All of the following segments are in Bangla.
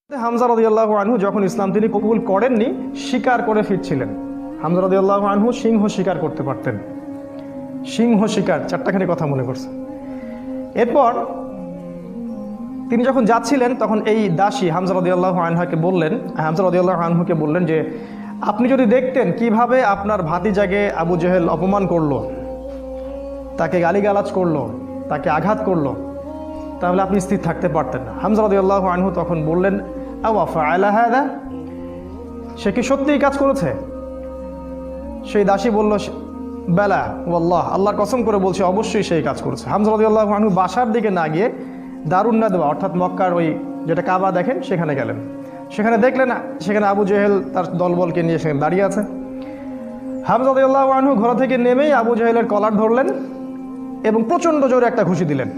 হামজা রাদিয়াল্লাহু আনহু যখন ইসলাম তিনি কবুল করেননি, শিকার করে ফিরছিলেন। হামজা রাদিয়াল্লাহু আনহু সিংহ শিকার করতে পারতেন। সিংহ শিকার, চারটাখানি কথা মনে করছে। এরপর তিনি যখন যাচ্ছিলেন তখন এই দাসী হামজা রাদিয়াল্লাহু আনহুকে বললেন যে আপনি যদি দেখতেন কিভাবে আপনার ভাতিজাকে আবু জেহেল অপমান করলো, তাকে গালিগালাজ করলো, তাকে আঘাত করলো, তাহলে আপনি স্থির থাকতে পারতেন না। হামজা রাদিয়াল্লাহু আনহু তখন বললেন, আওয়া ফাআলা হাদা, সে কি সত্যিই কাজ করেছে? সেই দাসী বলল, বেলা ওয়াল্লাহ, আল্লাহর কসম করে বলছে অবশ্যই সেই কাজ করেছে। হামজা রাদিয়াল্লাহু আনহু বাসার দিকে না গিয়ে দারুন নাদওয়া অর্থাৎ মক্কার ওই যেটা কাবা দেখেন সেখানে গেলেন। সেখানে দেখলেন সেখানে আবু জেহেল তার দলবলকে নিয়ে সেখানে দাঁড়িয়ে আছে। হামজা রাদিয়াল্লাহু আনহু ঘোড়া থেকে নেমেই আবু জেহেলের কলার ধরলেন এবং প্রচণ্ড জোরে একটা ঘুষি দিলেন,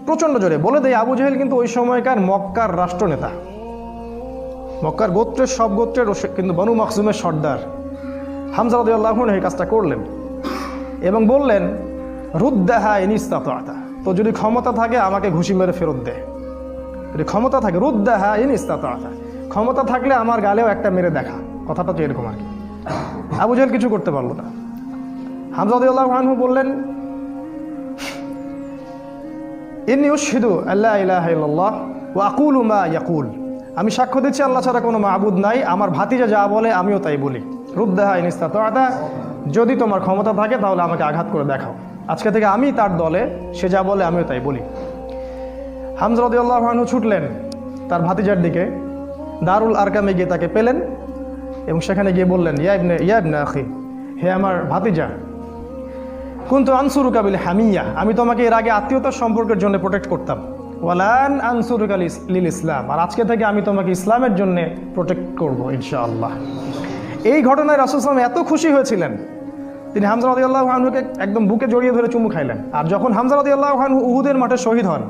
প্রচণ্ড জোরে। বলে দেয় আবু জেহেল কিন্তু ওই সময়কার মক্কার রাষ্ট্রনেতা, মক্কার গোত্রের সব গোত্রের কিন্তু বনু মাখজুমের সর্দার। হামজা রাদিয়াল্লাহু আনহু এই কাজটা করলেন এবং বললেন, রুদ্দাহা ইন ইসতাতা, তো যদি ক্ষমতা থাকে আমাকে ঘুষি মেরে ফেরত দে। যদি ক্ষমতা থাকে, রুদ্দাহা ইন ইসতাতা, ক্ষমতা থাকলে আমার গালেও একটা মেরে দেখা, কথাটা তো এরকম আর কি। আবু জেহেল কিছু করতে পারলো না। হামজা রাদিয়াল্লাহু আনহু বললেন, ইন্নী উশহিদু আল্লা ইলাহা ইল্লাল্লাহ ওয়া আকুলু মা ইয়াকুল, আমি সাক্ষ্য দিচ্ছি আল্লাহ ছাড়া কোনো মাবুদ নাই, আমার ভাতিজা যা বলে আমিও তাই বলি। রুদ্দাহা ইন ইসতাতা, যদি তোমার ক্ষমতা থাকে তাহলে আমাকে আঘাত করে দেখাও, আজকে থেকে আমি তার দলে, সে যা বলে আমিও তাই বলি। হামজা রাদিয়াল্লাহু আনহু ছুটলেন তার ভাতিজার দিকে, দারুল আরকামে গিয়ে তাকে পেলেন এবং সেখানে গিয়ে বললেন, ইয়া ইবনে আখি, হে আমার ভাতিজা, কুনতু আনসুরুকা বিল হামিয়া, আমি তোমাকে এর আগে আত্মীয়তার সম্পর্কের জন্য প্রোটেক্ট করতাম, ওয়ালান আনসুরুকা লিল ইসলাম, আর আজকে থেকে আমি তোমাকে ইসলামের জন্য প্রোটেক্ট করব ইনশাআল্লাহ। এই ঘটনায় রাসূল সাল্লাল্লাহু আলাইহি ওয়াসাল্লাম এত খুশি হয়েছিলেন, তিনি হামজা রাদিয়াল্লাহু আনহুকে একদম বুকে জড়িয়ে ধরে চুমু খাইলেন। আর যখন হামজা রাদিয়াল্লাহু আনহু উহুদের মাঠে শহীদ হন,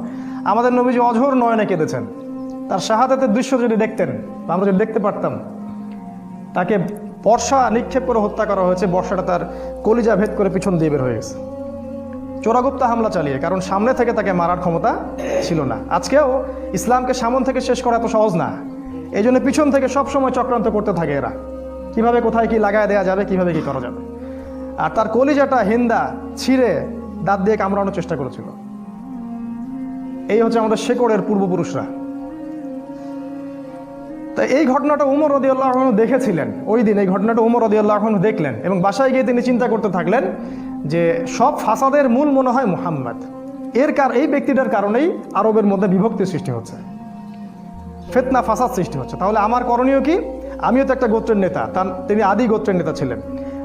আমাদের নবীজি অঝোর নয়নে কেঁদেছেন। তার শাহাদাতের দৃশ্য যদি দেখতেন, আমরা যদি দেখতে পারতাম, তাকে বর্ষা নিক্ষেপ করে হত্যা করা হয়েছে, বর্ষাটা তার কলিজা ভেদ করে পিছন দিয়ে বের হয়ে গেছে, চোরাগুপ্তা হামলা চালিয়ে, কারণ সামনে থেকে তাকে মারার ক্ষমতা ছিল না। আজকেও ইসলামকে সামন থেকে শেষ করা এত সহজ না, এই জন্য পিছন থেকে সবসময় চক্রান্ত করতে থাকে এরা, কিভাবে কোথায় কি লাগায় দেওয়া যাবে, কিভাবে কি করা যাবে। আর তার কলিজাটা হিন্দা ছিঁড়ে দাঁত দিয়ে কামড়ানোর চেষ্টা করেছিল। এই হচ্ছে আমাদের শেকড়ের পূর্বপুরুষরা। তাই এই ঘটনাটা উমর রাদিয়াল্লাহু আনহু দেখেছিলেন ওই দিন, এই ঘটনাটা উমর রাদিয়াল্লাহু আনহু দেখলেন এবং বাসায় গিয়ে তিনি চিন্তা করতে থাকলেন যে সব ফাসাদের মূল মনে হয় মুহাম্মদ, এই ব্যক্তিটার কারণেই আরবের মধ্যে বিভক্তি সৃষ্টি হচ্ছে, ফিতনা ফাসাদ সৃষ্টি হচ্ছে। তাহলে আমার করণীয় কি? আমিও তো একটা গোত্রের নেতা, তিনি আদি গোত্রের নেতা ছিলেন,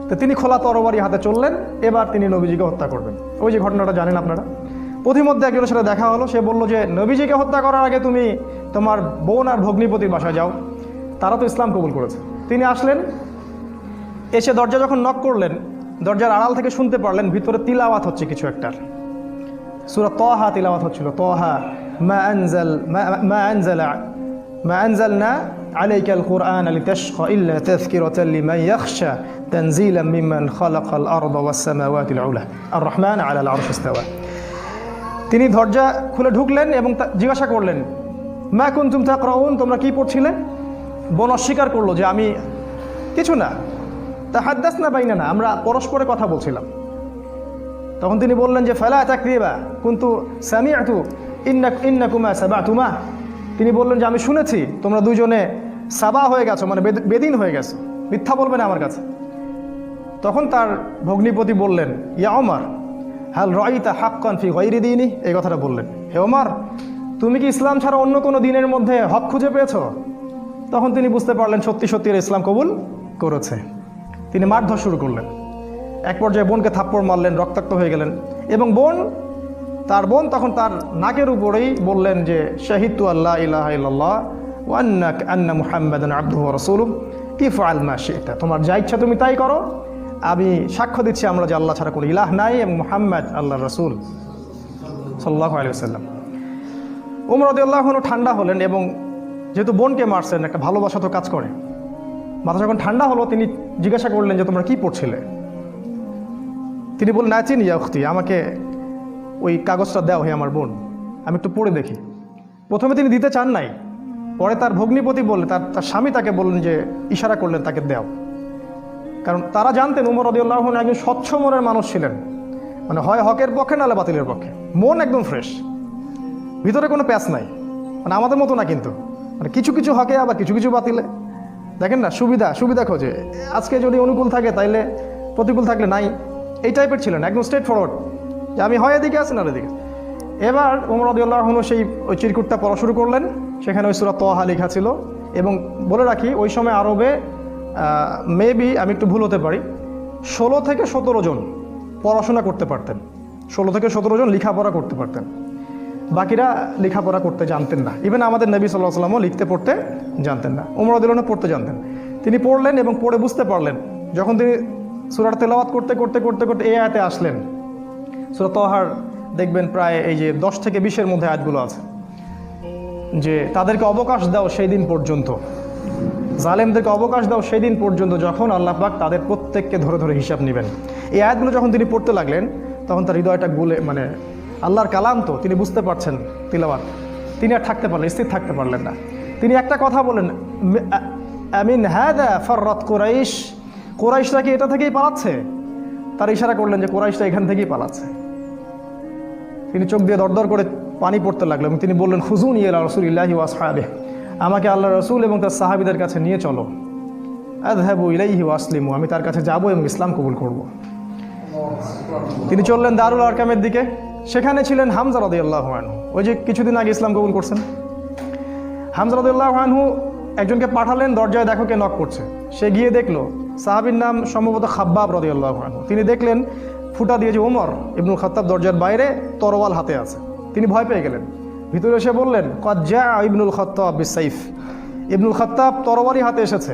তো তিনি খোলা তরবারি হাতে চললেন, এবার তিনি নবীজিকে হত্যা করবেন। ওই যে ঘটনাটা জানেন আপনারা, পথিমধ্যে একজনের সাথে দেখা হলো, সে বলল যে নবীজিকে হত্যা করার আগে তুমি তোমার বোন আর ভগ্নিপতির বাসায় যাও, তারা তো ইসলাম কবুল করেছে। তিনি আসলেন, এসে দরজা যখন নক করলেন, দরজার আড়াল থেকে শুনতে পারলেন ভিতরে তিলাওয়াত হচ্ছে কিছু একটার, সূরা তাহা তিলাওয়াত হচ্ছিল। তাহা মা আনজালনা আলাইকাল কুরআনা লিতাশকা ইল্লা তাযকিরাতাল লিমান ইয়াখশা তানজিলাম মিম্মান খালাকাল আরদা ওয়াস সামাওয়াতিল উলা আর রহমান আলাল আরশি ইসতাওয়া। তিনি দরজা খুলে ঢুকলেন এবং জিজ্ঞাসা করলেন, মা কুনতুম তাকরাউন, তোমরা কি পড়ছিলে? বোন অস্বীকার করলো যে আমি কিছু না, তাহাদ্দাসনা বাইনানা, আমরা পরস্পরে কথা বলছিলাম। তখন তিনি বললেন যে ফালা তাকদিবা কুনতু সামিআতু ইন্নাকুমা সাবাতুমা, তিনি বললেন যে আমি শুনেছি তোমরা দুজনে সাবা হয়ে গেছো, মানে বেদিন হয়ে গেছো, মিথ্যা বলবে না আমার কাছে। তখন তার ভগ্নিপতি বললেন, ইয়া ওমর হাল রাইতা হাক্কান ফি গায়রি দীনি, এই কথাটা বললেন, হে ওমর তুমি কি ইসলাম ছাড়া অন্য কোনো দিনের মধ্যে হক খুঁজে পেয়েছো? তখন তিনি বুঝতে পারলেন সত্যি সত্যি ইসলাম কবুল করেছে। তিনি মারধর শুরু করলেন, এক পর্যায়ে বোনকে থাপ্পড় মারলেন, রক্তাক্ত হয়ে গেলেন এবং তার বোন তখন তার নাকের উপরেই বললেন যে শাহিদতু আল্লা ইলাহা ইল্লাল্লাহ ওয়া আন্না মুহাম্মাদান আবদুহু ওয়া রাসূলুহু ইফআল মা শি'তা, তোমার যা ইচ্ছা তুমি তাই করো, আমি সাক্ষ্য দিচ্ছি আমরা যে আল্লাহ ছাড়া কোনো ইলাহ নাই এবং মুহাম্মদ আল্লাহর রাসূল সাল্লাল্লাহু আলাইহি ওয়াসাল্লাম। উমর রাদিয়াল্লাহু আনহু ঠান্ডা হলেন এবং যেহেতু বোনকে মারছেন, একটা ভালোবাসা তো কাজ করে, মাথা যখন ঠান্ডা হলো তিনি জিজ্ঞাসা করলেন যে তোমরা কি পড়ছিলে? তিনি বললেন, নাচিন ইয়া উখতি, আমাকে ওই কাগজটা দাও হে আমার বোন, আমি একটু পড়ে দেখি। প্রথমে তিনি দিতে চান নাই, পরে তার ভগ্নিপতি বললেন, তার স্বামী তাকে বললেন যে, ইশারা করলেন তাকে দেও। কারণ তারা জানতেন উমর রাদিয়াল্লাহু আনহু একজন স্বচ্ছ মনের মানুষ ছিলেন, মানে হয় হকের পক্ষে নাহলে বাতিলের পক্ষে, মন একদম ফ্রেশ, ভিতরে কোনো প্যাচ নাই, মানে আমাদের মতো না কিন্তু, মানে কিছু কিছু হকে আবার কিছু কিছু বাতিলে, দেখেন না, সুবিধা খোঁজে, আজকে যদি অনুকূল থাকে তাইলে প্রতিকূল থাকলে নাই, এই টাইপের ছিলেন, একদম স্ট্রেট ফরওয়ার্ড, যে আমি হয় এদিকে আছি না এদিকে। এবার ওমর রাদিয়াল্লাহু আনহু সেই ওই চিরকুটটা পড়া শুরু করলেন, সেখানে ওই সূরা তাহা লেখা ছিল। এবং বলে রাখি, ওই সময় আরবে মেবি, আমি একটু ভুল হতে পারি, 16 থেকে 17 জন পড়াশোনা করতে পারতেন, 16 থেকে 17 জন লেখাপড়া করতে পারতেন, বাকিরা লেখাপড়া করতে জানতেন না। ইভেন আমাদের নবী সাল্লাল্লাহু আলাইহি ওয়াসাল্লামও লিখতে পড়তে জানতেন না, ওমর রাদিয়াল্লাহু আনহু পড়তে জানতেন। তিনি পড়লেন এবং পড়ে বুঝতে পারলেন। যখন তিনি সূরাটা তেলাওয়াত করতে করতে করতে করতে এই আয়াতে আসলেন, সূরা তাহার দেখবেন প্রায় এই যে 10 থেকে 20-এর মধ্যে আয়াতগুলো আছে, যে তাদেরকে অবকাশ দাও সেই দিন পর্যন্ত, জালেমদেরকে অবকাশ দাও সেই দিন পর্যন্ত যখন আল্লাহ পাক তাদের প্রত্যেককে ধরে ধরে হিসাব নেবেন। এই আয়াতগুলো যখন তিনি পড়তে লাগলেন, তখন তার হৃদয়টা গুলে, মানে আল্লাহর কালাম তো, তিনি বুঝতে পারছেন তিলাওয়াত, তিনি আর থাকতে পারলেন, স্থির থাকতে পারলেন না। তিনি একটা কথা বলেন, আমিন হাদা ফাররাত কুরাইশ, কুরাইশরা কি এটা থেকেই পালাচ্ছে? তার ইশারা করলেন যে কুরাইশরা এখান থেকেই পালাচ্ছে। তিনি চোখ দিয়ে দরদর করে পানি পড়তে লাগলো এবং তিনি বললেন, খুজুনি ইলা রাসূলিল্লাহি ওয়া আসহাবিহি, আমাকে আল্লাহ রসুল এবং তার সাহাবীদের কাছে নিয়ে চলো, আযহাবু ইলাইহি ওয়া আসলিমু, আমি তার কাছে যাব এবং ইসলাম কবুল করব। তিনি চললেন দারুল আরকামের দিকে, সেখানে ছিলেন হামজা রাদিয়াল্লাহু আনহু, ওই যে কিছুদিন আগে ইসলাম কবুল করছেন। হামজা রাদিয়াল্লাহু আনহু একজনকে পাঠালেন, দরজায় দেখো কে নক করছে। সে গিয়ে দেখলো, সাহাবীর নাম সম্ভবত খাব্বাব রাদিয়াল্লাহু আনহু। তিনি দেখলেন ফুটা দিয়ে যে ওমর ইবনুল খাত্তাব দরজার বাইরে তরোয়াল হাতে আছে। তিনি ভয় পেয়ে গেলেন, ভিতরে এসে বললেন, ক্বাদ জাআ ইবনুল খাত্তাব বিসাইফ, ইবনুল খাত্তাব তরবারি হাতে এসেছে।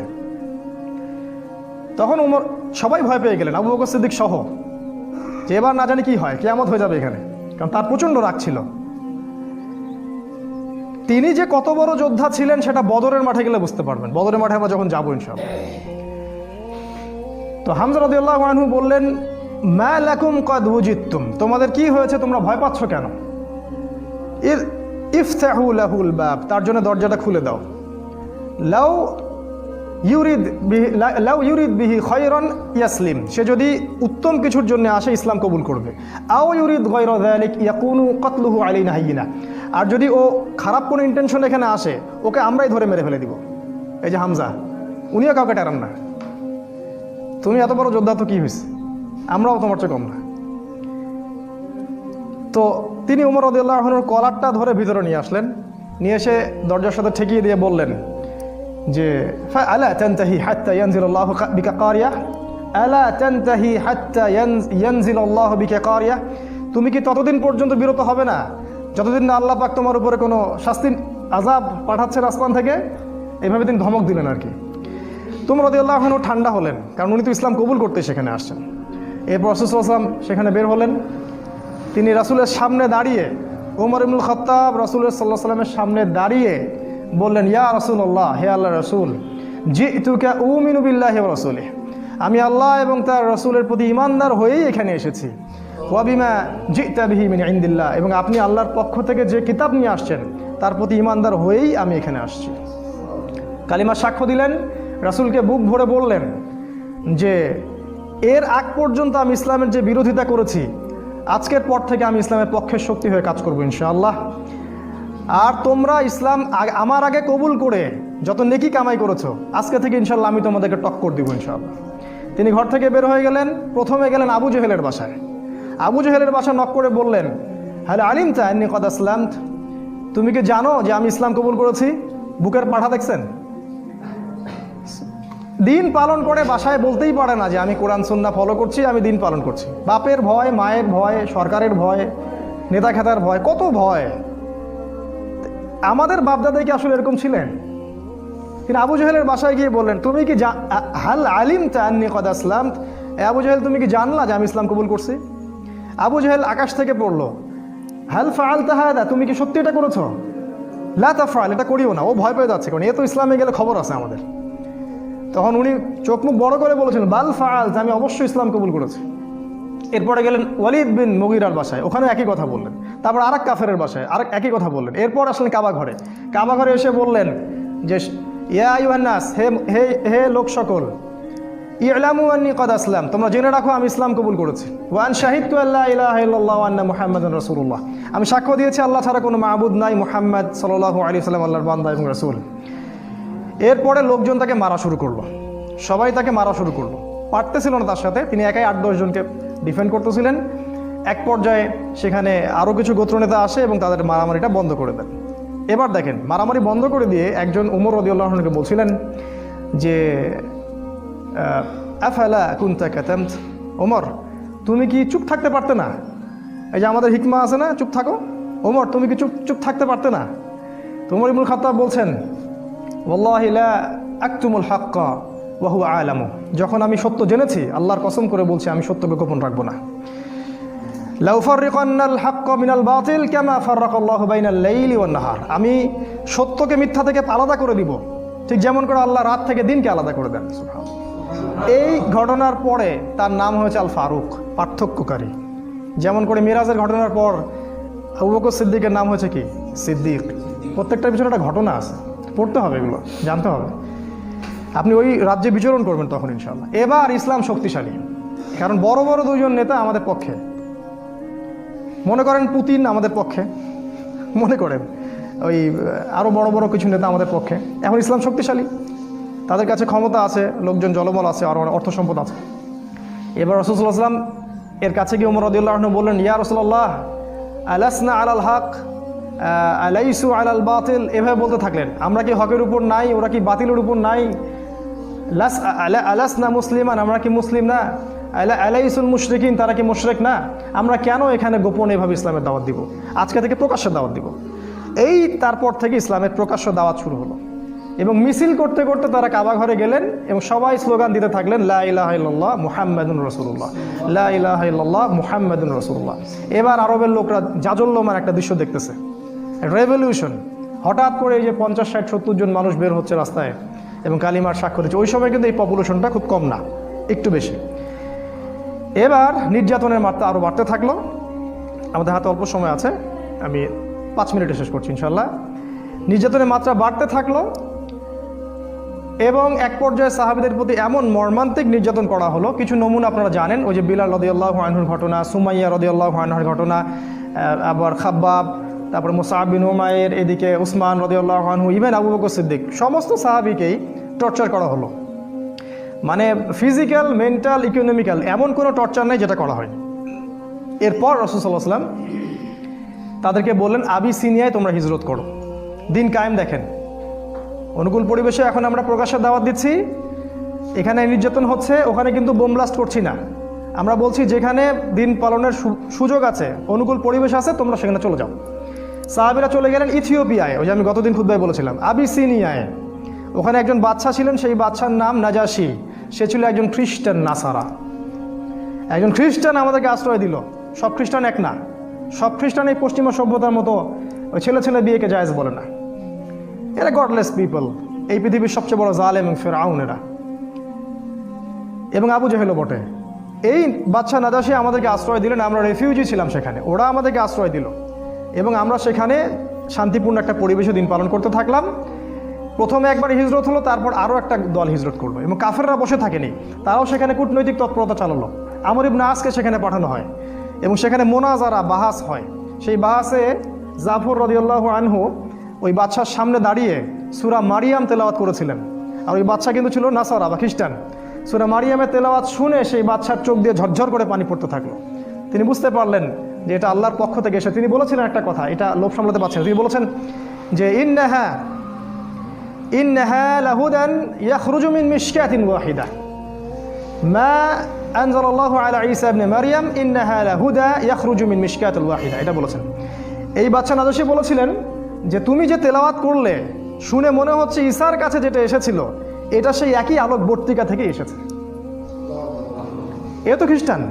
তখন ওমর, সবাই ভয় পেয়ে গেলেন, আবু বকর সিদ্দিক সহ, যে এবার না জানি কি হয়, কিয়ামত হয়ে যাবে এখানে, কারণ তার প্রচণ্ড রাগ ছিল। তিনি যে কত বড় যোদ্ধা ছিলেন সেটা বদরের মাঠে গেলে বুঝতে পারবেন, বদরের মাঠে আমরা যখন যাবো ইনশাআল্লাহ। তো হামজা রাদিয়াল্লাহু আনহু বললেন, মা লাকুম ক্বাদ ওয়াজিদতুম, তোমাদের কি হয়েছে, তোমরা ভয় পাচ্ছ কেন? ইফতাহু লাহুল বাব, তার জন্য দরজাটা খুলে দাও। লাউ ইউরিদ বিহি খায়রান ইয়াসলিম, সে যদি উত্তম কিছুর জন্য আসে ইসলাম কবুল করবে। আও ইউরিদ গায়রা যালিক ইয়াকুনু কতলুহু আলাইনা হাইয়িনা, আর যদি ও খারাপ কোনো ইন্টেনশন এখানে আসে, ওকে আমরাই ধরে মেরে ফেলে দিব। এই যে হামজা, উনিও কাউকে টেরান না, তুমি এত বড় যোদ্ধা তো কি হয়েছে, আমরাও তোমার চেয়ে কম না। তো তিনি ওমর রাদিয়াল্লাহু আনহুর কলারটা ধরে ভিতরে নিয়ে আসলেন, নিয়ে এসে দরজার সাথে ঠেকিয়ে দিয়ে বললেন যে, আলা তানতাহি হাত্তা ইয়ানজিলাল্লাহু বিকা কারিয়া, আলা তানতাহি হাত্তা ইয়ানজিলাল্লাহু বিকা কারিয়া, তুমি কি ততদিন পর্যন্ত বিরত হবে না যতদিন না আল্লাহ পাক তোমার উপরে কোনো শাস্তি আযাব পাঠাচ্ছেন আসমান থেকে? এইভাবে তিনি ধমক দিলেন আর কি। ওমর রাদিয়াল্লাহু আনহু ঠান্ডা হলেন, কারণ উনি তো ইসলাম কবুল করতে সেখানে আসছেন। এরপর রাসূল সাল্লাল্লাহু আলাইহি ওয়াসাল্লাম সেখানে বের হলেন। তিনি রাসূলের সামনে দাঁড়িয়ে, ওমর ইবনুল খাত্তাব রাসূল সাল্লাল্লাহু আলাইহি ওয়াসাল্লামের সামনে দাঁড়িয়ে বললেন, ইয়া রাসূলুল্লাহ, হে আল্লাহর রাসূল, জিতুকা উমিনু বিল্লাহি ওয়া রাসূলিহি, আমি আল্লাহ এবং তার রাসূলের প্রতি ঈমানদার হয়েই এখানে এসেছি। ওয়া বিমা জিতা বিহি মিন ইনদিল্লাহ, এবং আপনি আল্লাহর পক্ষ থেকে যে কিতাব নিয়ে আসছেন তার প্রতি ঈমানদার হয়েই আমি এখানে আসছি। কালিমা সাক্ষ্য দিলেন, রাসূলকে বুক ভরে বললেন যে, এর আগ পর্যন্ত আমি ইসলামের যে বিরোধিতা করেছি, আজকের পর থেকে আমি ইসলামের পক্ষের শক্তি হয়ে কাজ করবো ইনশাআল্লাহ। আর তোমরা ইসলাম আমার আগে কবুল করে যত নেকি কামাই করেছো, আজকে থেকে ইনশাআল্লাহ আমি তোমাদেরকে টক্কর দিব ইনশাআল্লাহ। তিনি ঘর থেকে বের হয়ে গেলেন, প্রথমে গেলেন আবু জেহেলের বাসায়। আবু জেহেলের বাসায় নক করে বললেন, হাল আলিমতা আন্নী কদ আসলামত, তুমি কি জানো যে আমি ইসলাম কবুল করেছি? বুকের পাঠা দেখছেন, দিন পালন করে বাসায় বলতেই পারে না যে আমি কোরআন সুন্নাহ ফলো করছি, আমি দিন পালন করছি। বাপের ভয়, মায়ের ভয়, সরকারের ভয়, নেতা খেতার ভয়, কত ভয়। আমাদের বাপদাদাই কি আসলে এরকম ছিলেন? তিনি আবু জেহেলের বাসায় গিয়ে বললেন, তুমি কি হাল আলিমতা আন্নী কদ আসলামত, আবু জেহেল তুমি কি জানলা যে আমি ইসলাম কবুল করছি? আবু জেহেল আকাশ থেকে পড়লো, হাল ফাআলতা হাদা, তুমি কি সত্যি এটা করেছো? লা তাফআল, এটা করিও না। ও ভয় পেয়ে যাচ্ছে, কারণ এ তো ইসলামে গেলে খবর আছে আমাদের। তখন উনি চোখ মুখ বড় করে বলেছেন, বাল ফাআল, আমি অবশ্যই ইসলাম কবুল করেছি। এরপরে গেলেন ওয়ালিদ বিন মুগিরার বাসায়, ওখানে একই কথা বললেন। তারপর আরেক কাফেরের বাসায় আরেক একই কথা বললেন। এরপর আসলেন কাবা ঘরে। কাবা ঘরে এসে বললেন যে ইয়া আইয়ুহান নাস, হে হে হে লোক সকল, ই'লামু আন্নী ক্বাদ আসলাম, তোমরা জেনে রাখো আমি ইসলাম কবুল করেছি। ওয়া আন শাহিদতু আল্লা ইলাহা ইল্লাল্লাহ ওয়া আন্না মুহাম্মাদান রাসূলুল্লাহ, আমি সাক্ষ্য দিয়েছি আল্লাহ ছাড়া কোনো মাবুদ নাই, মুহাম্মদ সাল্লাল্লাহু আলাইহি ওয়াসাল্লাম আল্লাহর বান্দা এবং রাসূল। এরপরে লোকজন তাকে মারা শুরু করলো, সবাই তাকে মারা শুরু করলো, পারতেছিল না তার সাথে, তিনি একাই 8-10 জনকে ডিফেন্ড করতেছিলেন। এক পর্যায়ে সেখানে আরও কিছু গোত্রনেতা আসে এবং তাদের মারামারিটা বন্ধ করে দেন। এবার দেখেন, মারামারি বন্ধ করে দিয়ে একজন উমর রাদিয়াল্লাহু আনহুকে বলছিলেন যে আফালা কুনতা কাতামত, ওমর তুমি কি চুপ থাকতে পারতে না? এই যে আমাদের হিকমা আছে না, চুপ থাকো, ওমর তুমি কি চুপ থাকতে পারতে না? তো ওমর ইবনুল খাত্তাব বলছেন ওয়াল্লাহি লা আকতুমুল হাক্কা ওয়া হুয়া আলামু, যখন আমি সত্য জেনেছি আল্লাহর কসম করে বলছি আমি সত্যকে গোপন রাখবো না। লাউ ফাররিকান্নাল হাক্কা মিনাল বাতিল কামা ফাররাকাল্লাহু বাইনাল লাইলি ওয়ান নাহার, আমি সত্যকে মিথ্যা থেকে আলাদা করে দিব, ঠিক যেমন করে আল্লাহ রাত থেকে দিনকে আলাদা করে দেন। সুবহানাল্লাহ। এই ঘটনার পরে তার নাম হয়েছে আল ফারুক, পার্থক্যকারী। যেমন করে মিরাজের ঘটনার পর আবু বকর সিদ্দিকের নাম হয়েছে কি? সিদ্দিক। প্রত্যেকটার পিছনে একটা ঘটনা আছে, পড়তে হবে, এগুলো জানতে হবে। আপনি ওই রাজ্যে বিচরণ করবেন তখন ইনশাআল্লাহ। এবার ইসলাম শক্তিশালী, কারণ বড় বড় দুজন নেতা আমাদের পক্ষে। মনে করেন পুতিন আমাদের পক্ষে, মনে করেন ওই আরও বড় বড় কিছু নেতা আমাদের পক্ষে। এখন ইসলাম শক্তিশালী, তাদের কাছে ক্ষমতা আছে, লোকজন জলবল আছে, আর অর্থ সম্পদ আছে। এবার রাসূল সাল্লাল্লাহু আলাইহি ওয়াসাল্লাম এর কাছে গিয়ে ওমর রাদিয়াল্লাহু আনহু বললেন, ইয়া রাসূলুল্লাহ আলাসনা আলাল হক আলাইসু আলাল বাতিল, এভাবে বলতে থাকলেন, আমরা কি হকের উপর নাই, ওরা কি বাতিলের উপর নাই? আলাসনা মুসলিমান, আমরা কি মুসলিম না? আলাইসুল মুশরিকিন, তারা কি মুশরিক না? আমরা কেন এখানে গোপনে এভাবে ইসলামের দাওয়াত দিব? আজকে থেকে প্রকাশ্যে দাওয়াত দিব। এই তারপর থেকে ইসলামের প্রকাশ্য দাওয়াত শুরু হলো এবং মিছিল করতে করতে তারা কাবা ঘরে গেলেন এবং সবাই স্লোগান দিতে থাকলেন, লা ইলাহা ইল্লাল্লাহ মুহাম্মাদুর রাসূলুল্লাহ, লা ইলাহা ইল্লাল্লাহ মুহাম্মাদুর রাসূলুল্লাহ। এবার আরবের লোকরা জাজল্যমান একটা দৃশ্য দেখতেছে, রেভলিউশন। হঠাৎ করে এই যে 50, 60, 70 জন মানুষ বের হচ্ছে রাস্তায় এবং কালিমার সাক্ষ্য দিচ্ছে। ওই সময় কিন্তু এই পপুলেশনটা খুব কম না, একটু বেশি। এবার নির্যাতনের মাত্রা আরও বাড়তে থাকলো। আমাদের হাতে অল্প সময় আছে, আমি 5 মিনিটে শেষ করছি ইনশাল্লাহ। নির্যাতনের মাত্রা বাড়তে থাকলো এবং এক পর্যায়ে সাহাবীদের প্রতি এমন মর্মান্তিক নির্যাতন করা হলো। কিছু নমুনা আপনারা জানেন, ওই যে বিলাল রাদিয়াল্লাহু আনহুর ঘটনা, সুমাইয়া রাদিয়াল্লাহু আনহার ঘটনা, আবার খাব্বাব, তারপরে মুসআব বিন উমাইর, এদিকে উসমান রাদিয়াল্লাহু আনহু, ইভেন আবু বকর সিদ্দিক, সমস্ত সাহাবীকেই টর্চার করা হলো। মানে ফিজিক্যাল, মেন্টাল, ইকোনমিক্যাল, এমন কোনো টর্চার নেই যেটা করা হয়। এরপর রাসূল সাল্লাল্লাহু আলাইহি ওয়াসাল্লাম তাদেরকে বললেন, আবিসিনিয়ায় তোমরা হিজরত করো, দিন কায়েম দেখেন। অনুকূল পরিবেশে এখন আমরা প্রকাশ্যে দাওয়াত দিচ্ছি, এখানে নির্যাতন হচ্ছে, ওখানে কিন্তু বোম ব্লাস্ট করছি না। আমরা বলছি যেখানে দিন পালনের সুযোগ আছে, অনুকূল পরিবেশ আছে, তোমরা সেখানে চলে যাও। সাহাবীরা চলে গেলেন ইথিওপিয়ায়, ওই যে আমি গতদিন খুতবায় বলেছিলাম, আবিসিনিয়ায়। ওখানে একজন বাদশা ছিলেন, সেই বাদশার নাম নাজাশি। সে ছিল একজন খ্রিস্টান নাসারা, একজন খ্রিস্টান আমাদেরকে আশ্রয় দিল। সব খ্রিস্টান এক না, সব খ্রিস্টান এই পশ্চিমা সভ্যতার মতো ওই ছেলে ছেলে বিয়েকে জায়েজ বলে না। এরা গডলেস পিপল, এই পৃথিবীর সবচেয়ে বড় জালেম এবং ফেরাউন এরা, এবং আবু জেহেলও বটে। এই বাদশা নাজাশি আমাদেরকে আশ্রয় দিলেন, আমরা রেফিউজি ছিলাম সেখানে, ওরা আমাদেরকে আশ্রয় দিল এবং আমরা সেখানে শান্তিপূর্ণ একটা পরিবেশে দিন পালন করতে থাকলাম। প্রথমে একবার হিজরত হলো, তারপর আরও একটা দল হিজরত করলো এবং কাফেররা বসে থাকেনি, তারাও সেখানে কূটনৈতিক তৎপরতা চালালো। আমর ইবনে আসকে সেখানে পাঠানো হয় এবং সেখানে মোনাজারা, বাহাস হয়। সেই বাহাসে জাফর রাদিয়াল্লাহু আনহু ওই বাদশার সামনে দাঁড়িয়ে সূরা মারিয়াম তেলাওয়াত করেছিলেন, আর ওই বাদশা কিন্তু ছিল নাসারা বা খ্রিস্টান। সূরা মারিয়ামের তেলাওয়াত শুনে সেই বাদশার চোখ দিয়ে ঝরঝর করে পানি পড়তে থাকলো। তিনি বুঝতে পারলেন যে এটা আল্লাহর পক্ষ থেকে এসে। তিনি বলেছিলেন একটা কথা, এটা লোভ সামলাতে পারছেন, তিনি বলেছেন যে ইন্নাহা লাহুদান ইয়াখরুজু মিন মিশকাতিন ওয়াহিদা মা আনজালাল্লাহু আলা ঈসা ইবনে মারইয়াম ইন্নাহা লাহুদা ইয়াখরুজু মিন মিশকাতিল ওয়াহিদা, এটা বলেছেন। এই বাদশা নাজাশী বলেছিলেন যে তুমি যে তেলাওয়াত করলে শুনে মনে হচ্ছে ঈসার কাছে যেটা এসেছিল এটা সেই একই আলোক বর্তিকা থেকে এসেছে। এ তো খ্রিস্টান,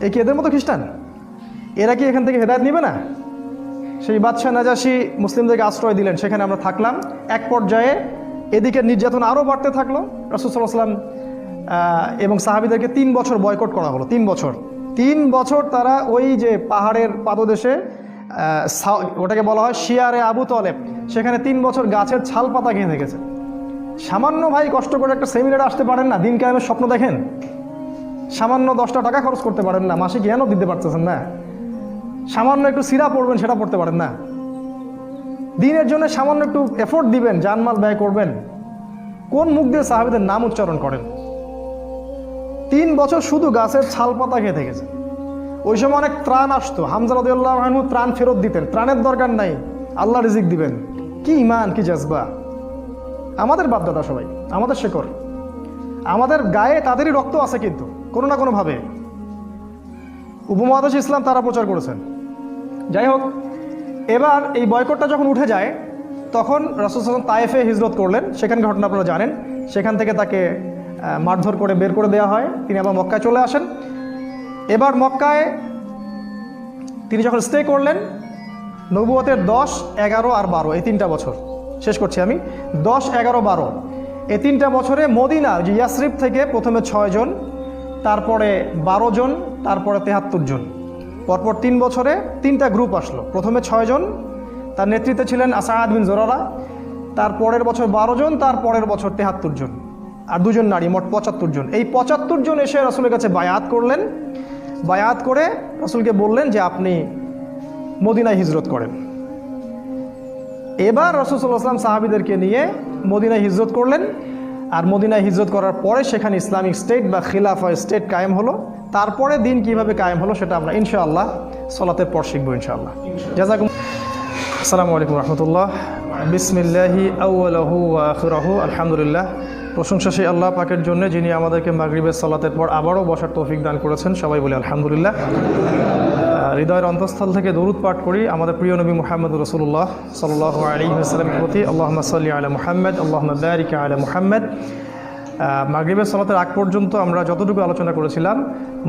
এ কি এদের মতো খ্রিস্টান? এরা কি এখান থেকে হেদায়েত নেবে না? সেই বাদশা নাজাশী মুসলিমদেরকে আশ্রয় দিলেন, সেখানে আমরা থাকলাম। এক পর্যায়ে এদিকে নির্যাতন আরও বাড়তে থাকলো। রাসূল সাল্লাল্লাহু আলাইহি ওয়াসাল্লাম এবং সাহাবীদেরকে 3 বছর বয়কট করা হলো। 3 বছর তারা ওই যে পাহাড়ের পাদদেশে ওটাকে বলা হয় শিয়ারে আবু তলেব, সেখানে 3 বছর গাছের ছাল পাতা খেয়ে থেকেছে। সামান্য ভাই কষ্ট করে একটা সেমিনারে আসতে পারেন না, দিন কায়েমের স্বপ্ন দেখেন, সামান্য 10টা টাকা খরচ করতে পারেন না, মাসে কেন দিতে পারতেছেন না, সামান্য একটু সিরা পড়বেন সেটা পড়তে পারেন না, দিনের জন্য সামান্য একটু এফোর্ট দিবেন, জানমাল ব্যয় করবেন, কোন মুখ দিয়ে সাহাবীদের নাম উচ্চারণ করেন? 3 বছর শুধু গাছের ছাল পাতা খেয়ে থেকেছে। ওই সময় অনেক ত্রাণ আসতো, হামজা রাদিয়াল্লাহু আনহু ত্রাণ ফেরত দিতেন, ত্রাণের দরকার নাই, আল্লাহ রিজিক দিবেন। কি ইমান, কি জজবা! আমাদের বাপদাদা সবাই, আমাদের শেকড়, আমাদের গায়ে তাদেরই রক্ত আছে, কিন্তু কোনো না কোনোভাবে উপমহাদেশ ইসলাম তারা প্রচার করেছেন। যাই হোক, এবার এই বয়কটটা যখন উঠে যায়, তখন রাসূল সাল্লাল্লাহু আলাইহি ওয়াসাল্লাম তায়েফে হিজরত করলেন। সেখানে ঘটনা আপনারা জানেন, সেখান থেকে তাকে মারধর করে বের করে দেওয়া হয়, তিনি আবার মক্কায় চলে আসেন। এবার মক্কায় তিনি যখন স্টে করলেন, নবুয়তের 10, 11 আর 12 এই 3টা বছর, শেষ করছি আমি, 10, 11, 12 এই 3টা বছরে মদিনা যে ইয়াসরিব থেকে প্রথমে 6 জন, তারপরে 12 জন, তারপরে 73 জন, পরপর 3 বছরে 3টা গ্রুপ আসলো। প্রথমে 6 জন, তার নেতৃত্বে ছিলেন আসাদ বিন জোরারা, তারপরের বছর 12 জন, তারপরের বছর 73 জন, আর 2 জন নারী, মোট 75 জন। এই 75 জন এসে রাসূলের কাছে বায়াত করলেন। বায়াত করে রাসূলকে বললেন যে আপনি মদিনায় হিজরত করেন। এবার রাসূল সাল্লাল্লাহু আলাইহি ওয়াসাল্লাম সাহাবীদেরকে নিয়ে মদিনায় হিজরত করলেন। আর মদিনায় হিজরত করার পরে সেখানে ইসলামিক স্টেট বা খিলাফা স্টেট কায়েম হলো। তারপরে দিন কিভাবে কায়েম হলো সেটা আমরা ইনশাআল্লাহ সালাতের পর শিখবো ইনশাআল্লাহ। জাযাকুম। আসসালামু আলাইকুম রাহমাতুল্লাহ। বিসমিল্লাহি আউয়ালুহু ওয়া আখিরুহু, আলহামদুলিল্লাহ। প্রশংসা সেই আল্লাহ পাকের জন্য, যিনি আমাদেরকে মাগরিবের সালাতের পর আবারও বসার তৌফিক দান করেছেন। সবাই বলি আলহামদুলিল্লাহ। হৃদয়ের অন্তঃস্থল থেকে দরুদ পাঠ করি আমাদের প্রিয় নবী মুহাম্মদ রাসূলুল্লাহ সাল্লাল্লাহু আলাইহি ওয়াসাল্লামের প্রতি। আল্লাহুম্মা সাল্লি আলা মুহাম্মদ, আল্লাহুম্মা বারিক আলা মুহাম্মদ। মাগরিবের সালাতের আগ পর্যন্ত আমরা যতটুকু আলোচনা করেছিলাম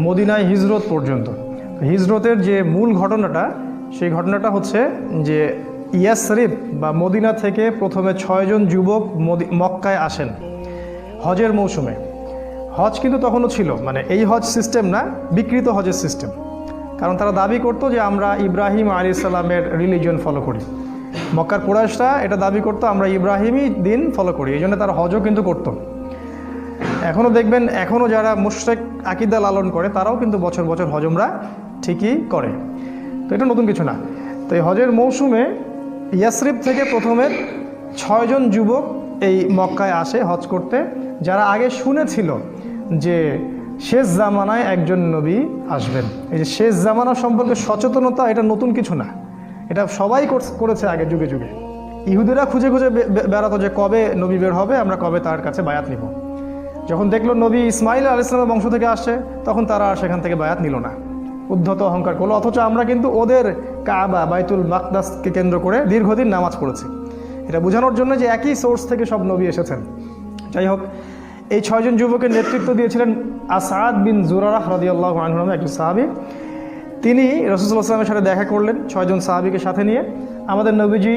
মদিনায় হিজরত পর্যন্ত। হিজরতের যে মূল ঘটনাটা, সেই ঘটনাটা হচ্ছে যে ইয়াসরিব বা মদিনা থেকে প্রথমে 6 জন যুবক মক্কায় আসেন হজের মৌসুমে। হজ কিন্তু তখনও ছিল, মানে এই হজ সিস্টেম না, বিকৃত হজের সিস্টেম। কারণ তারা দাবি করতো যে আমরা ইব্রাহিম আলাইহিস সালামের রিলিজিয়ন ফলো করি। মক্কার কুরাইশরা এটা দাবি করতো আমরা ইব্রাহিমই দিন ফলো করি, এই জন্য তারা হজও কিন্তু করতো। এখনও দেখবেন, এখনও যারা মুশরিক আকীদা লালন করে তারাও কিন্তু বছর বছর হজ উমরা ঠিকই করে। তো এটা নতুন কিছু না। তো এই হজের মৌসুমে ইয়াসরিব থেকে প্রথমে 6 জন যুবক এই মক্কায় আসে হজ করতে, যারা আগে শুনেছিল যে শেষ জামানায় একজন নবী আসবেন। এই যে শেষ জামানা সম্পর্কে সচেতনতা, এটা নতুন কিছু না, এটা সবাই করেছে আগে যুগে যুগে। ইহুদিরা খুঁজে খুঁজে বেড়াতো যে কবে নবী বের হবে, আমরা কবে তার কাছে বায়াত নিব। যখন দেখলো নবী ইসমাইল আলাইহিস সালামের বংশ থেকে আসছে, তখন তারা আর সেখান থেকে বায়াত নিল না, উদ্ধত অহংকার করলো। অথচ আমরা কিন্তু ওদের কাবা বাইতুল মাকদাসকে কেন্দ্র করে দীর্ঘদিন নামাজ পড়েছি। এটা বোঝানোর জন্য যে একই সোর্স থেকে সব নবী এসেছেন। যাই হোক, এই 6 জন যুবকের নেতৃত্ব দিয়েছিলেন আসাদ বিন জুরারাহ রাদিয়াল্লাহু আনহু নামে একজন সাহাবী। তিনি রাসূল সাল্লাল্লাহু আলাইহি ওয়াসাল্লামের সাথে দেখা করলেন 6 জন সাহাবীকে সাথে নিয়ে। আমাদের নবীজি